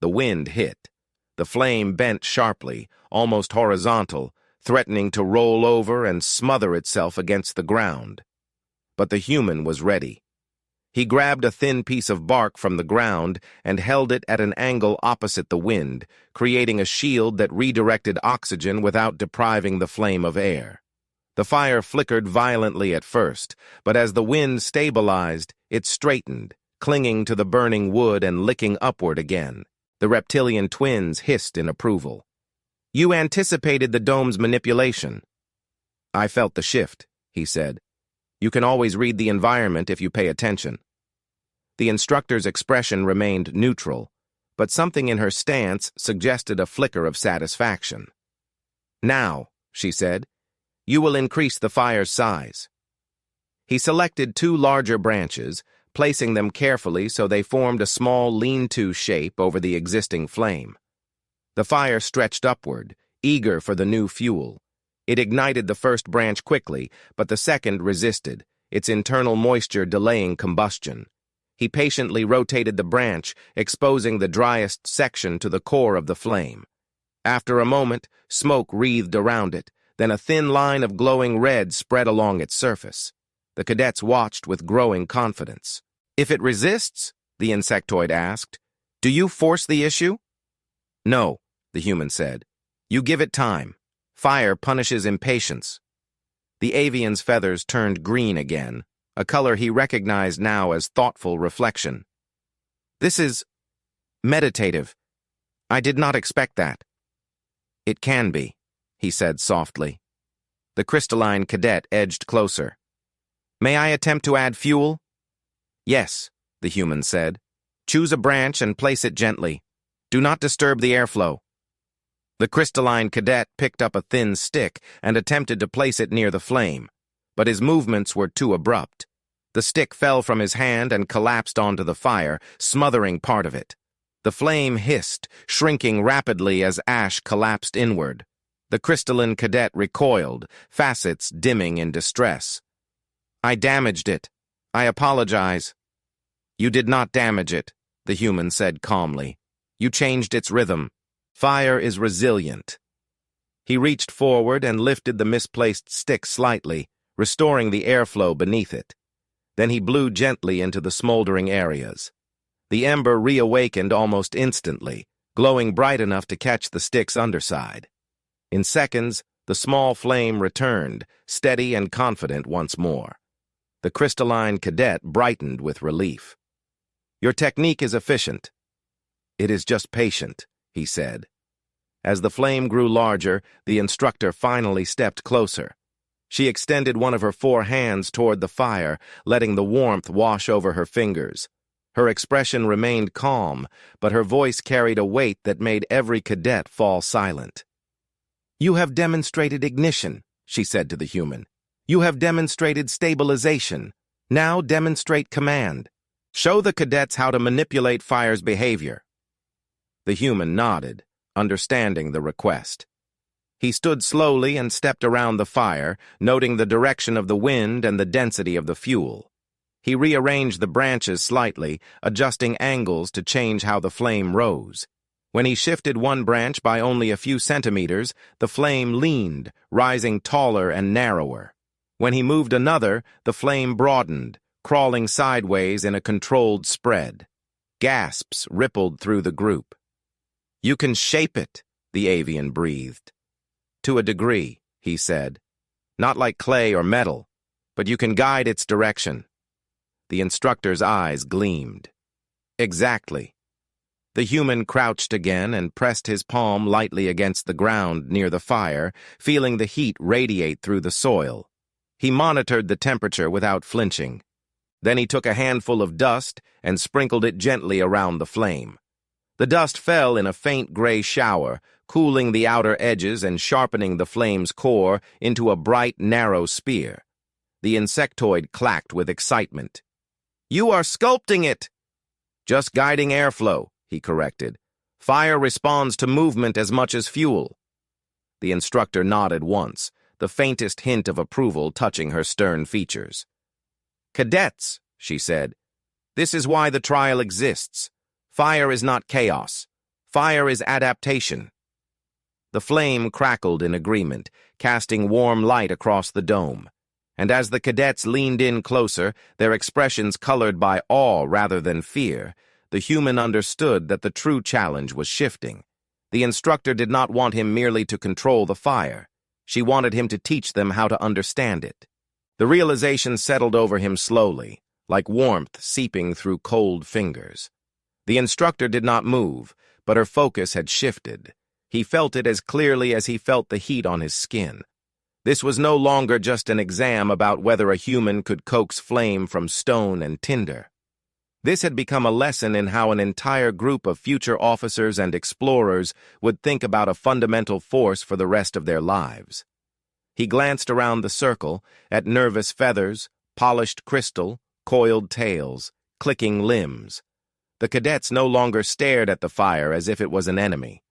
The wind hit. The flame bent sharply, almost horizontal, threatening to roll over and smother itself against the ground. But the human was ready. He grabbed a thin piece of bark from the ground and held it at an angle opposite the wind, creating a shield that redirected oxygen without depriving the flame of air. The fire flickered violently at first, but as the wind stabilized, it straightened, clinging to the burning wood and licking upward again. The reptilian twins hissed in approval. "You anticipated the dome's manipulation." "I felt the shift," he said. "You can always read the environment if you pay attention." The instructor's expression remained neutral, but something in her stance suggested a flicker of satisfaction. "Now," she said, "you will increase the fire's size." He selected 2 larger branches, placing them carefully so they formed a small lean-to shape over the existing flame. The fire stretched upward, eager for the new fuel. It ignited the first branch quickly, but the second resisted, its internal moisture delaying combustion. He patiently rotated the branch, exposing the driest section to the core of the flame. After a moment, smoke wreathed around it, then a thin line of glowing red spread along its surface. The cadets watched with growing confidence. "If it resists," the insectoid asked, "do you force the issue?" "No," the human said. "You give it time. Fire punishes impatience." The avian's feathers turned green again, a color he recognized now as thoughtful reflection. "This is meditative. I did not expect that." "It can be," he said softly. The crystalline cadet edged closer. "May I attempt to add fuel?" "Yes," the human said. "Choose a branch and place it gently. Do not disturb the airflow." The crystalline cadet picked up a thin stick and attempted to place it near the flame, but his movements were too abrupt. The stick fell from his hand and collapsed onto the fire, smothering part of it. The flame hissed, shrinking rapidly as ash collapsed inward. The crystalline cadet recoiled, facets dimming in distress. "I damaged it. I apologize." "You did not damage it," the human said calmly. "You changed its rhythm. Fire is resilient." He reached forward and lifted the misplaced stick slightly, restoring the airflow beneath it. Then he blew gently into the smoldering areas. The ember reawakened almost instantly, glowing bright enough to catch the stick's underside. In seconds, the small flame returned, steady and confident once more. The crystalline cadet brightened with relief. "Your technique is efficient." "It is just patient," he said. As the flame grew larger, the instructor finally stepped closer. She extended one of her 4 hands toward the fire, letting the warmth wash over her fingers. Her expression remained calm, but her voice carried a weight that made every cadet fall silent. "You have demonstrated ignition," she said to the human. "You have demonstrated stabilization. Now demonstrate command. Show the cadets how to manipulate fire's behavior." The human nodded, understanding the request. He stood slowly and stepped around the fire, noting the direction of the wind and the density of the fuel. He rearranged the branches slightly, adjusting angles to change how the flame rose. When he shifted one branch by only a few centimeters, the flame leaned, rising taller and narrower. When he moved another, the flame broadened, crawling sideways in a controlled spread. Gasps rippled through the group. "You can shape it," the avian breathed. "To a degree," he said. "Not like clay or metal, but you can guide its direction." The instructor's eyes gleamed. "Exactly." The human crouched again and pressed his palm lightly against the ground near the fire, feeling the heat radiate through the soil. He monitored the temperature without flinching. Then he took a handful of dust and sprinkled it gently around the flame. The dust fell in a faint gray shower, cooling the outer edges and sharpening the flame's core into a bright, narrow spear. The insectoid clacked with excitement. "You are sculpting it!" "Just guiding airflow," he corrected. "Fire responds to movement as much as fuel." The instructor nodded once, the faintest hint of approval touching her stern features. "Cadets," she said, "this is why the trial exists. Fire is not chaos. Fire is adaptation." The flame crackled in agreement, casting warm light across the dome. And as the cadets leaned in closer, their expressions colored by awe rather than fear, the human understood that the true challenge was shifting. The instructor did not want him merely to control the fire. She wanted him to teach them how to understand it. The realization settled over him slowly, like warmth seeping through cold fingers. The instructor did not move, but her focus had shifted. He felt it as clearly as he felt the heat on his skin. This was no longer just an exam about whether a human could coax flame from stone and tinder. This had become a lesson in how an entire group of future officers and explorers would think about a fundamental force for the rest of their lives. He glanced around the circle, at nervous feathers, polished crystal, coiled tails, clicking limbs. The cadets no longer stared at the fire as if it was an enemy.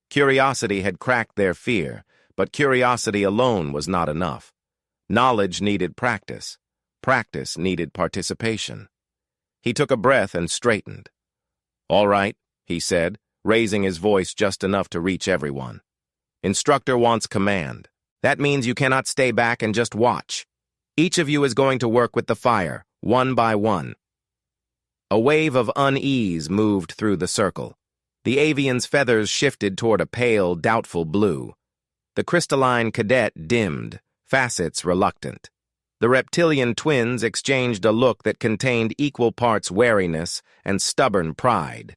Curiosity had cracked their fear, but curiosity alone was not enough. Knowledge needed practice. Practice needed participation. He took a breath and straightened. "All right," he said, raising his voice just enough to reach everyone. "Instructor wants command. That means you cannot stay back and just watch. Each of you is going to work with the fire, one by one." A wave of unease moved through the circle. The avian's feathers shifted toward a pale, doubtful blue. The crystalline cadet dimmed, facets reluctant. The reptilian twins exchanged a look that contained equal parts wariness and stubborn pride.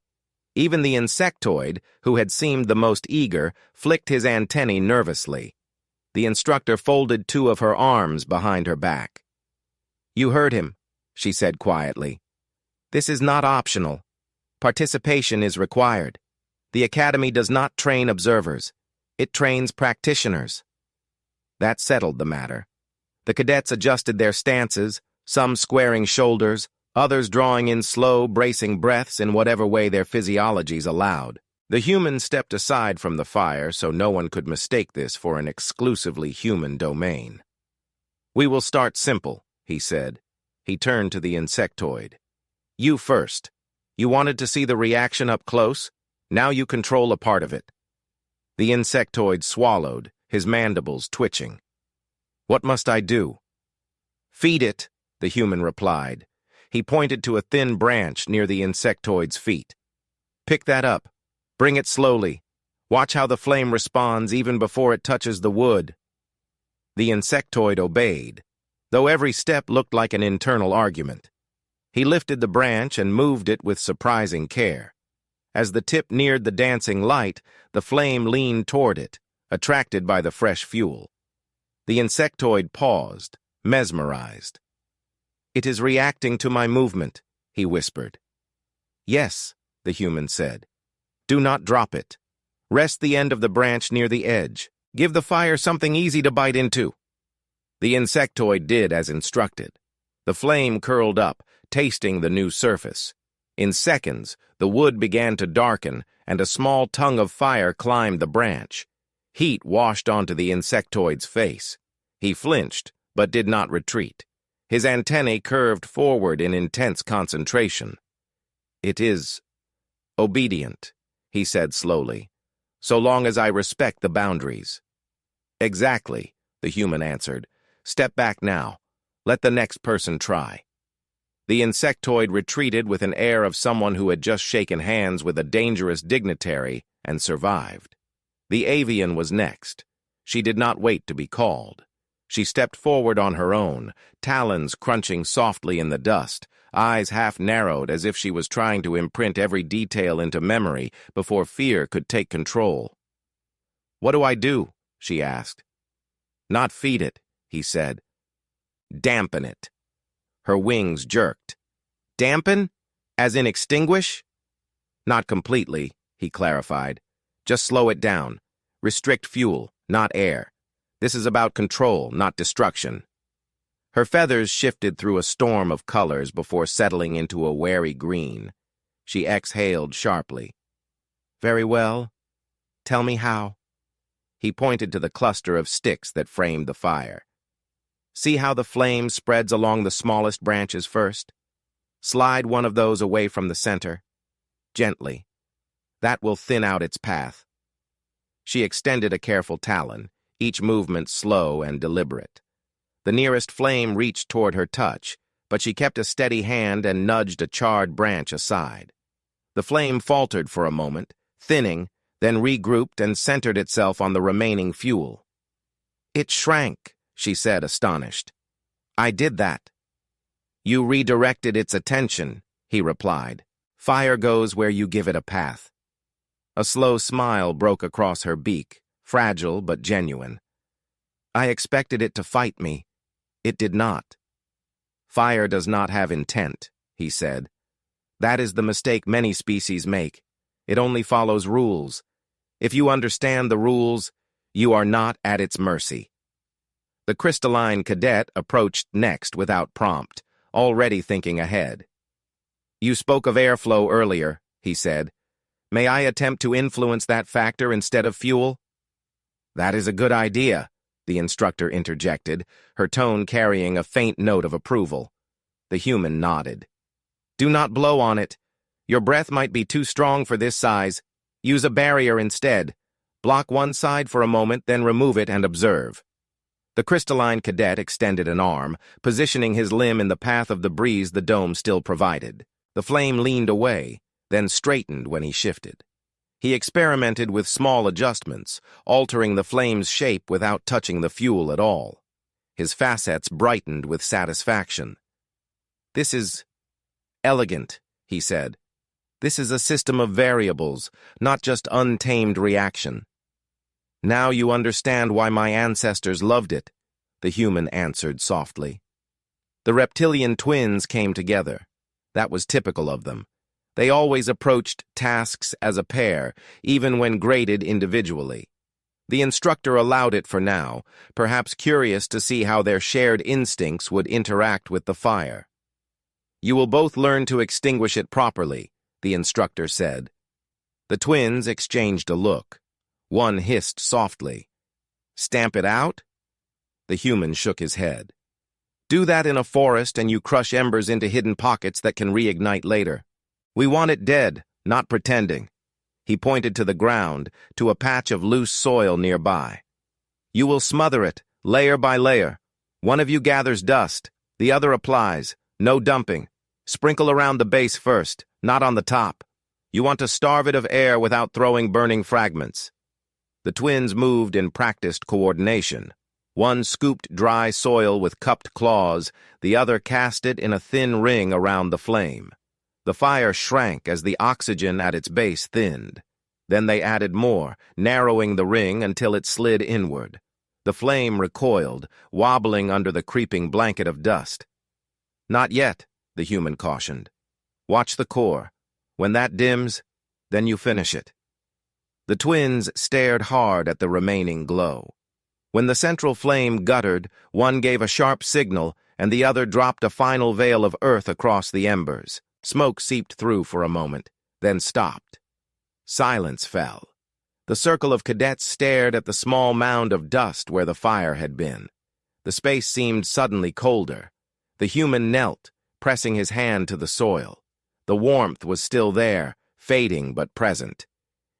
Even the insectoid, who had seemed the most eager, flicked his antennae nervously. The instructor folded two of her arms behind her back. "You heard him," she said quietly. "This is not optional. Participation is required. The Academy does not train observers. It trains practitioners." That settled the matter. The cadets adjusted their stances, some squaring shoulders, others drawing in slow, bracing breaths in whatever way their physiologies allowed. The human stepped aside from the fire so no one could mistake this for an exclusively human domain. "We will start simple," he said. He turned to the insectoid. "You first. You wanted to see the reaction up close? Now you control a part of it." The insectoid swallowed, his mandibles twitching. "What must I do?" "Feed it," the human replied. He pointed to a thin branch near the insectoid's feet. "Pick that up. Bring it slowly. Watch how the flame responds even before it touches the wood." The insectoid obeyed, though every step looked like an internal argument. He lifted the branch and moved it with surprising care. As the tip neared the dancing light, the flame leaned toward it, attracted by the fresh fuel. The insectoid paused, mesmerized. "It is reacting to my movement," he whispered. "Yes," the human said. "Do not drop it. Rest the end of the branch near the edge. Give the fire something easy to bite into." The insectoid did as instructed. The flame curled up, tasting the new surface. In seconds, the wood began to darken, and a small tongue of fire climbed the branch. Heat washed onto the insectoid's face. He flinched, but did not retreat. His antennae curved forward in intense concentration. "It is obedient," he said slowly, "so long as I respect the boundaries." "Exactly," the human answered. "Step back now. Let the next person try." The insectoid retreated with an air of someone who had just shaken hands with a dangerous dignitary and survived. The avian was next. She did not wait to be called. She stepped forward on her own, talons crunching softly in the dust, eyes half narrowed as if she was trying to imprint every detail into memory before fear could take control. "What do I do?" she asked. "Not feed it," he said. "Dampen it." Her wings jerked. "Dampen? As in extinguish?" "Not completely," he clarified. "Just slow it down. Restrict fuel, not air. This is about control, not destruction." Her feathers shifted through a storm of colors before settling into a wary green. She exhaled sharply. "Very well. Tell me how." He pointed to the cluster of sticks that framed the fire. "See how the flame spreads along the smallest branches first? Slide one of those away from the center. Gently. That will thin out its path." She extended a careful talon, each movement slow and deliberate. The nearest flame reached toward her touch, but she kept a steady hand and nudged a charred branch aside. The flame faltered for a moment, thinning, then regrouped and centered itself on the remaining fuel. "It shrank," she said, astonished. "I did that." "You redirected its attention," he replied. "Fire goes where you give it a path." A slow smile broke across her beak, fragile but genuine. "I expected it to fight me. It did not." "Fire does not have intent," he said. "That is the mistake many species make. It only follows rules. If you understand the rules, you are not at its mercy." The crystalline cadet approached next without prompt, already thinking ahead. "You spoke of airflow earlier," he said. "May I attempt to influence that factor instead of fuel?" "That is a good idea," the instructor interjected, her tone carrying a faint note of approval. The human nodded. Do not blow on it. Your breath might be too strong for this size. Use a barrier instead. Block one side for a moment, then remove it and observe. The crystalline cadet extended an arm, positioning his limb in the path of the breeze the dome still provided. The flame leaned away, then straightened when he shifted. He experimented with small adjustments, altering the flame's shape without touching the fuel at all. His facets brightened with satisfaction. "This is elegant," he said. "This is a system of variables, not just untamed reaction." "Now you understand why my ancestors loved it," the human answered softly. The reptilian twins came together. That was typical of them. They always approached tasks as a pair, even when graded individually. The instructor allowed it for now, perhaps curious to see how their shared instincts would interact with the fire. "You will both learn to extinguish it properly," the instructor said. The twins exchanged a look. One hissed softly. "Stamp it out?" The human shook his head. "Do that in a forest and you crush embers into hidden pockets that can reignite later. We want it dead, not pretending." He pointed to the ground, to a patch of loose soil nearby. "You will smother it, layer by layer. One of you gathers dust, the other applies. No dumping. Sprinkle around the base first, not on the top. You want to starve it of air without throwing burning fragments." The twins moved in practiced coordination. One scooped dry soil with cupped claws, the other cast it in a thin ring around the flame. The fire shrank as the oxygen at its base thinned. Then they added more, narrowing the ring until it slid inward. The flame recoiled, wobbling under the creeping blanket of dust. "Not yet," the human cautioned. "Watch the core. When that dims, then you finish it." The twins stared hard at the remaining glow. When the central flame guttered, one gave a sharp signal, and the other dropped a final veil of earth across the embers. Smoke seeped through for a moment, then stopped. Silence fell. The circle of cadets stared at the small mound of dust where the fire had been. The space seemed suddenly colder. The human knelt, pressing his hand to the soil. The warmth was still there, fading but present.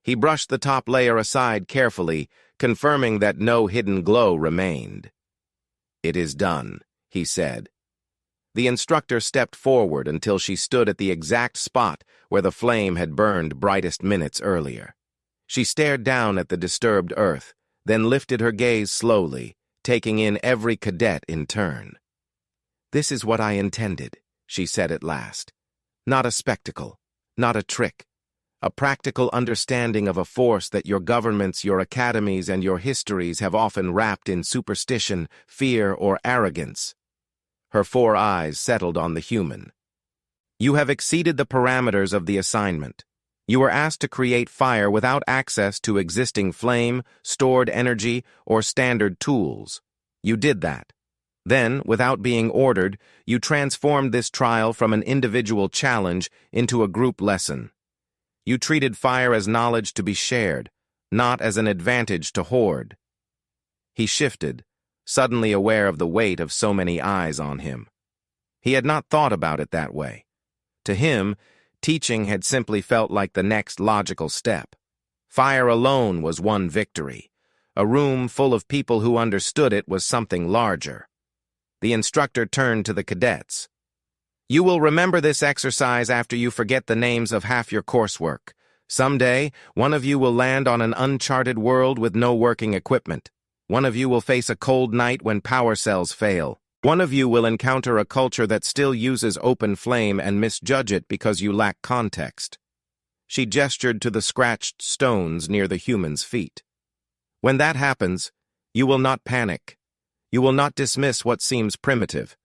He brushed the top layer aside carefully, confirming that no hidden glow remained. "It is done," he said. The instructor stepped forward until she stood at the exact spot where the flame had burned brightest minutes earlier. She stared down at the disturbed earth, then lifted her gaze slowly, taking in every cadet in turn. "This is what I intended," she said at last. "Not a spectacle, not a trick. A practical understanding of a force that your governments, your academies, and your histories have often wrapped in superstition, fear, or arrogance." Her 4 eyes settled on the human. "You have exceeded the parameters of the assignment. You were asked to create fire without access to existing flame, stored energy, or standard tools. You did that. Then, without being ordered, you transformed this trial from an individual challenge into a group lesson. You treated fire as knowledge to be shared, not as an advantage to hoard." He shifted, suddenly aware of the weight of so many eyes on him. He had not thought about it that way. To him, teaching had simply felt like the next logical step. Fire alone was one victory. A room full of people who understood it was something larger. The instructor turned to the cadets. "You will remember this exercise after you forget the names of half your coursework. Someday, one of you will land on an uncharted world with no working equipment. One of you will face a cold night when power cells fail. One of you will encounter a culture that still uses open flame and misjudge it because you lack context." She gestured to the scratched stones near the human's feet. "When that happens, you will not panic. You will not dismiss what seems primitive.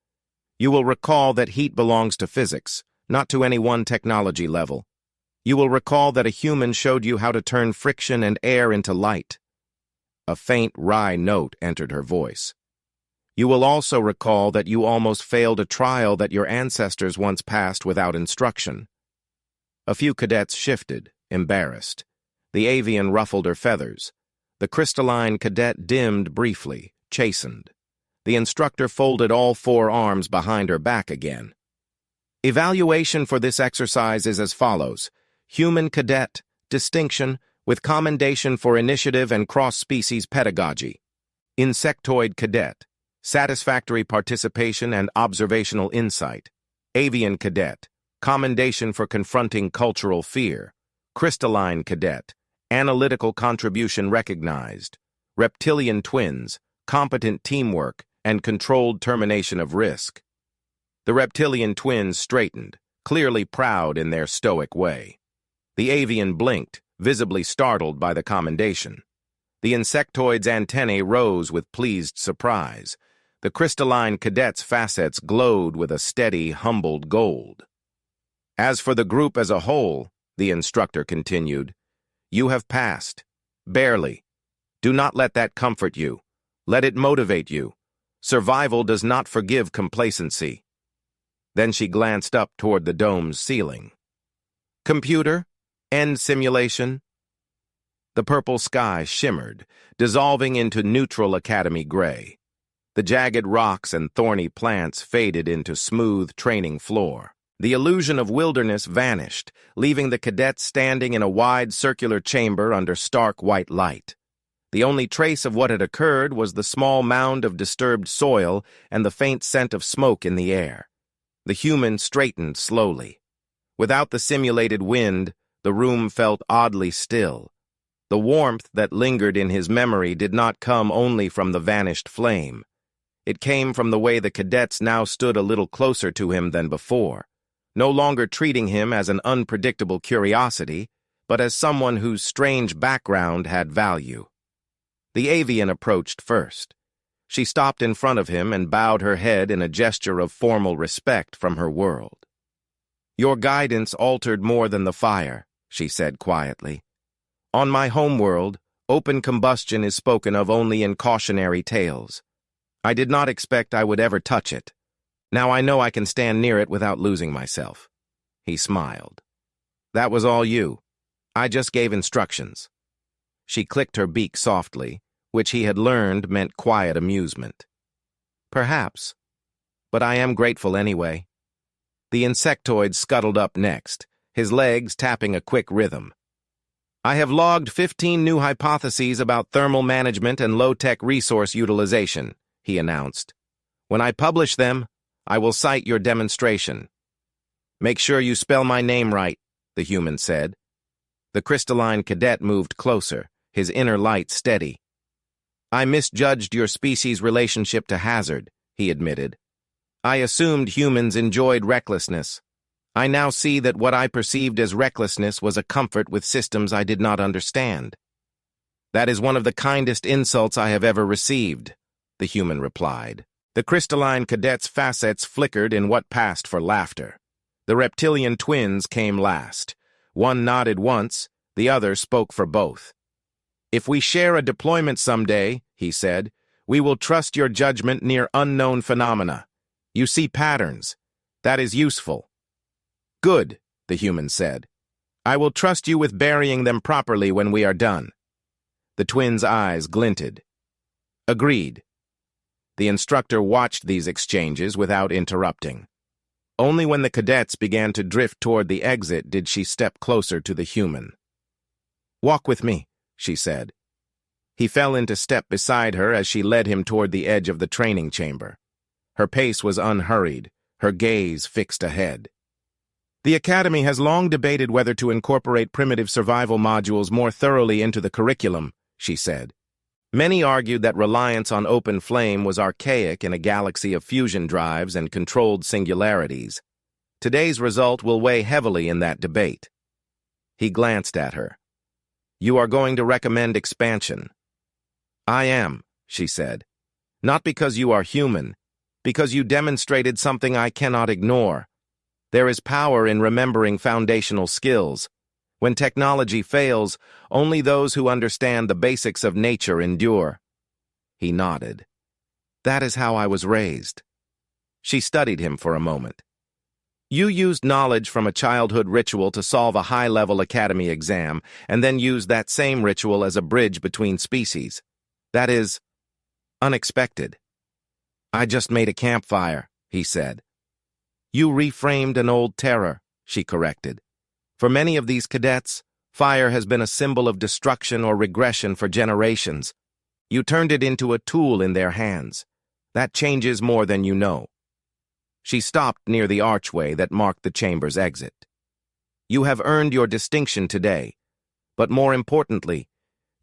You will recall that heat belongs to physics, not to any one technology level. You will recall that a human showed you how to turn friction and air into light." A faint, wry note entered her voice. "You will also recall that you almost failed a trial that your ancestors once passed without instruction." A few cadets shifted, embarrassed. The avian ruffled her feathers. The crystalline cadet dimmed briefly, chastened. The instructor folded all 4 arms behind her back again. Evaluation for this exercise is as follows. Human cadet, distinction, with commendation for initiative and cross-species pedagogy. Insectoid cadet, satisfactory participation and observational insight. Avian cadet, commendation for confronting cultural fear. Crystalline cadet, analytical contribution recognized. Reptilian twins, competent teamwork and controlled termination of risk. The reptilian twins straightened, clearly proud in their stoic way. The avian blinked, visibly startled by the commendation. The insectoid's antennae rose with pleased surprise. The crystalline cadet's facets glowed with a steady, humbled gold. As for the group as a whole, the instructor continued, you have passed. Barely. Do not let that comfort you. Let it motivate you. Survival does not forgive complacency. Then she glanced up toward the dome's ceiling. Computer, end simulation. The purple sky shimmered, dissolving into neutral academy gray. The jagged rocks and thorny plants faded into smooth training floor. The illusion of wilderness vanished, leaving the cadets standing in a wide circular chamber under stark white light. The only trace of what had occurred was the small mound of disturbed soil and the faint scent of smoke in the air. The human straightened slowly. Without the simulated wind, the room felt oddly still. The warmth that lingered in his memory did not come only from the vanished flame. It came from the way the cadets now stood a little closer to him than before, no longer treating him as an unpredictable curiosity, but as someone whose strange background had value. The avian approached first. She stopped in front of him and bowed her head in a gesture of formal respect from her world. Your guidance altered more than the fire, she said quietly. On my homeworld, open combustion is spoken of only in cautionary tales. I did not expect I would ever touch it. Now I know I can stand near it without losing myself. He smiled. That was all you. I just gave instructions. She clicked her beak softly, which he had learned meant quiet amusement. Perhaps, but I am grateful anyway. The insectoid scuttled up next, his legs tapping a quick rhythm. I have logged 15 new hypotheses about thermal management and low-tech resource utilization, he announced. When I publish them, I will cite your demonstration. Make sure you spell my name right, the human said. The crystalline cadet moved closer, his inner light steady. I misjudged your species' relationship to hazard, he admitted. I assumed humans enjoyed recklessness. I now see that what I perceived as recklessness was a comfort with systems I did not understand. That is one of the kindest insults I have ever received, the human replied. The crystalline cadet's facets flickered in what passed for laughter. The reptilian twins came last. One nodded once, the other spoke for both. If we share a deployment someday, he said, we will trust your judgment near unknown phenomena. You see patterns. That is useful. Good, the human said. I will trust you with burying them properly when we are done. The twins' eyes glinted. Agreed. The instructor watched these exchanges without interrupting. Only when the cadets began to drift toward the exit did she step closer to the human. Walk with me, she said. He fell into step beside her as she led him toward the edge of the training chamber. Her pace was unhurried, her gaze fixed ahead. The Academy has long debated whether to incorporate primitive survival modules more thoroughly into the curriculum, she said. Many argued that reliance on open flame was archaic in a galaxy of fusion drives and controlled singularities. Today's result will weigh heavily in that debate. He glanced at her. You are going to recommend expansion. I am, she said. Not because you are human, because you demonstrated something I cannot ignore. There is power in remembering foundational skills. When technology fails, only those who understand the basics of nature endure. He nodded. That is how I was raised. She studied him for a moment. You used knowledge from a childhood ritual to solve a high-level academy exam, and then used that same ritual as a bridge between species. That is unexpected. I just made a campfire, he said. You reframed an old terror, she corrected. For many of these cadets, fire has been a symbol of destruction or regression for generations. You turned it into a tool in their hands. That changes more than you know. She stopped near the archway that marked the chamber's exit. You have earned your distinction today, but more importantly,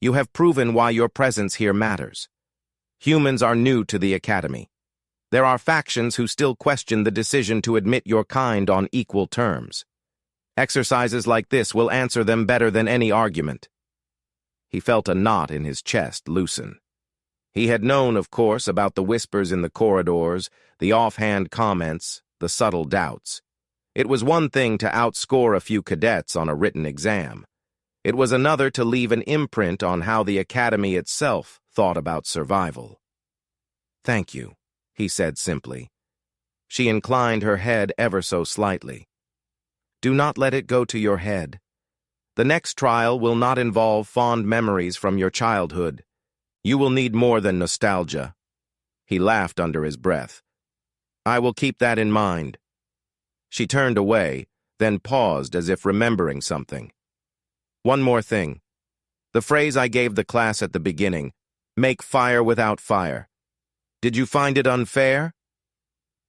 you have proven why your presence here matters. Humans are new to the Academy. There are factions who still question the decision to admit your kind on equal terms. Exercises like this will answer them better than any argument. He felt a knot in his chest loosen. He had known, of course, about the whispers in the corridors, the offhand comments, the subtle doubts. It was one thing to outscore a few cadets on a written exam. It was another to leave an imprint on how the Academy itself thought about survival. "Thank you," he said simply. She inclined her head ever so slightly. "Do not let it go to your head. The next trial will not involve fond memories from your childhood. You will need more than nostalgia." He laughed under his breath. "I will keep that in mind." She turned away, then paused as if remembering something. "One more thing. The phrase I gave the class at the beginning, make fire without fire. Did you find it unfair?"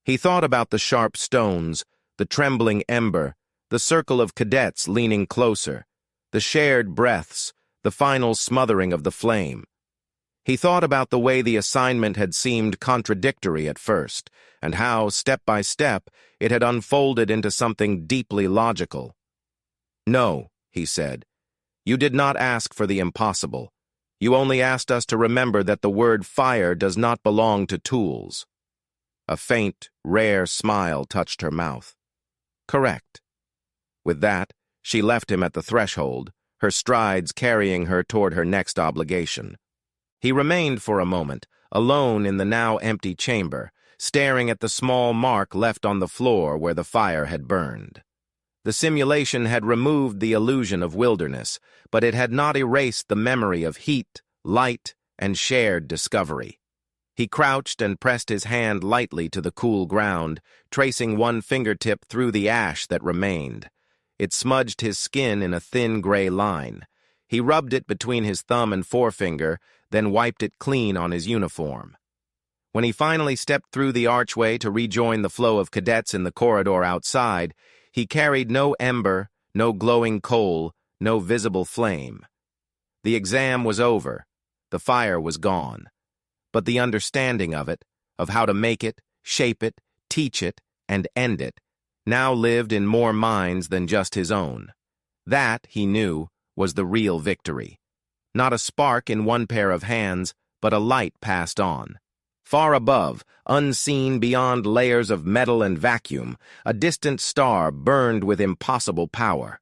He thought about the sharp stones, the trembling ember, the circle of cadets leaning closer, the shared breaths, the final smothering of the flame. He thought about the way the assignment had seemed contradictory at first, and how, step by step, it had unfolded into something deeply logical. "No," he said, "you did not ask for the impossible. You only asked us to remember that the word fire does not belong to tools." A faint, rare smile touched her mouth. "Correct." With that, she left him at the threshold, her strides carrying her toward her next obligation. He remained for a moment, alone in the now empty chamber, staring at the small mark left on the floor where the fire had burned. The simulation had removed the illusion of wilderness, but it had not erased the memory of heat, light, and shared discovery. He crouched and pressed his hand lightly to the cool ground, tracing one fingertip through the ash that remained. It smudged his skin in a thin gray line. He rubbed it between his thumb and forefinger, then wiped it clean on his uniform. When he finally stepped through the archway to rejoin the flow of cadets in the corridor outside, he carried no ember, no glowing coal, no visible flame. The exam was over. The fire was gone. But the understanding of it, of how to make it, shape it, teach it, and end it, now lived in more minds than just his own. That, he knew, was the real victory. Not a spark in one pair of hands, but a light passed on. Far above, unseen beyond layers of metal and vacuum, a distant star burned with impossible power.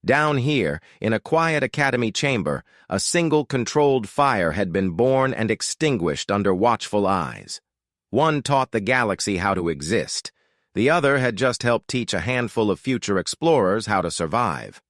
Down here, in a quiet academy chamber, a single controlled fire had been born and extinguished under watchful eyes. One taught the galaxy how to exist. The other had just helped teach a handful of future explorers how to survive.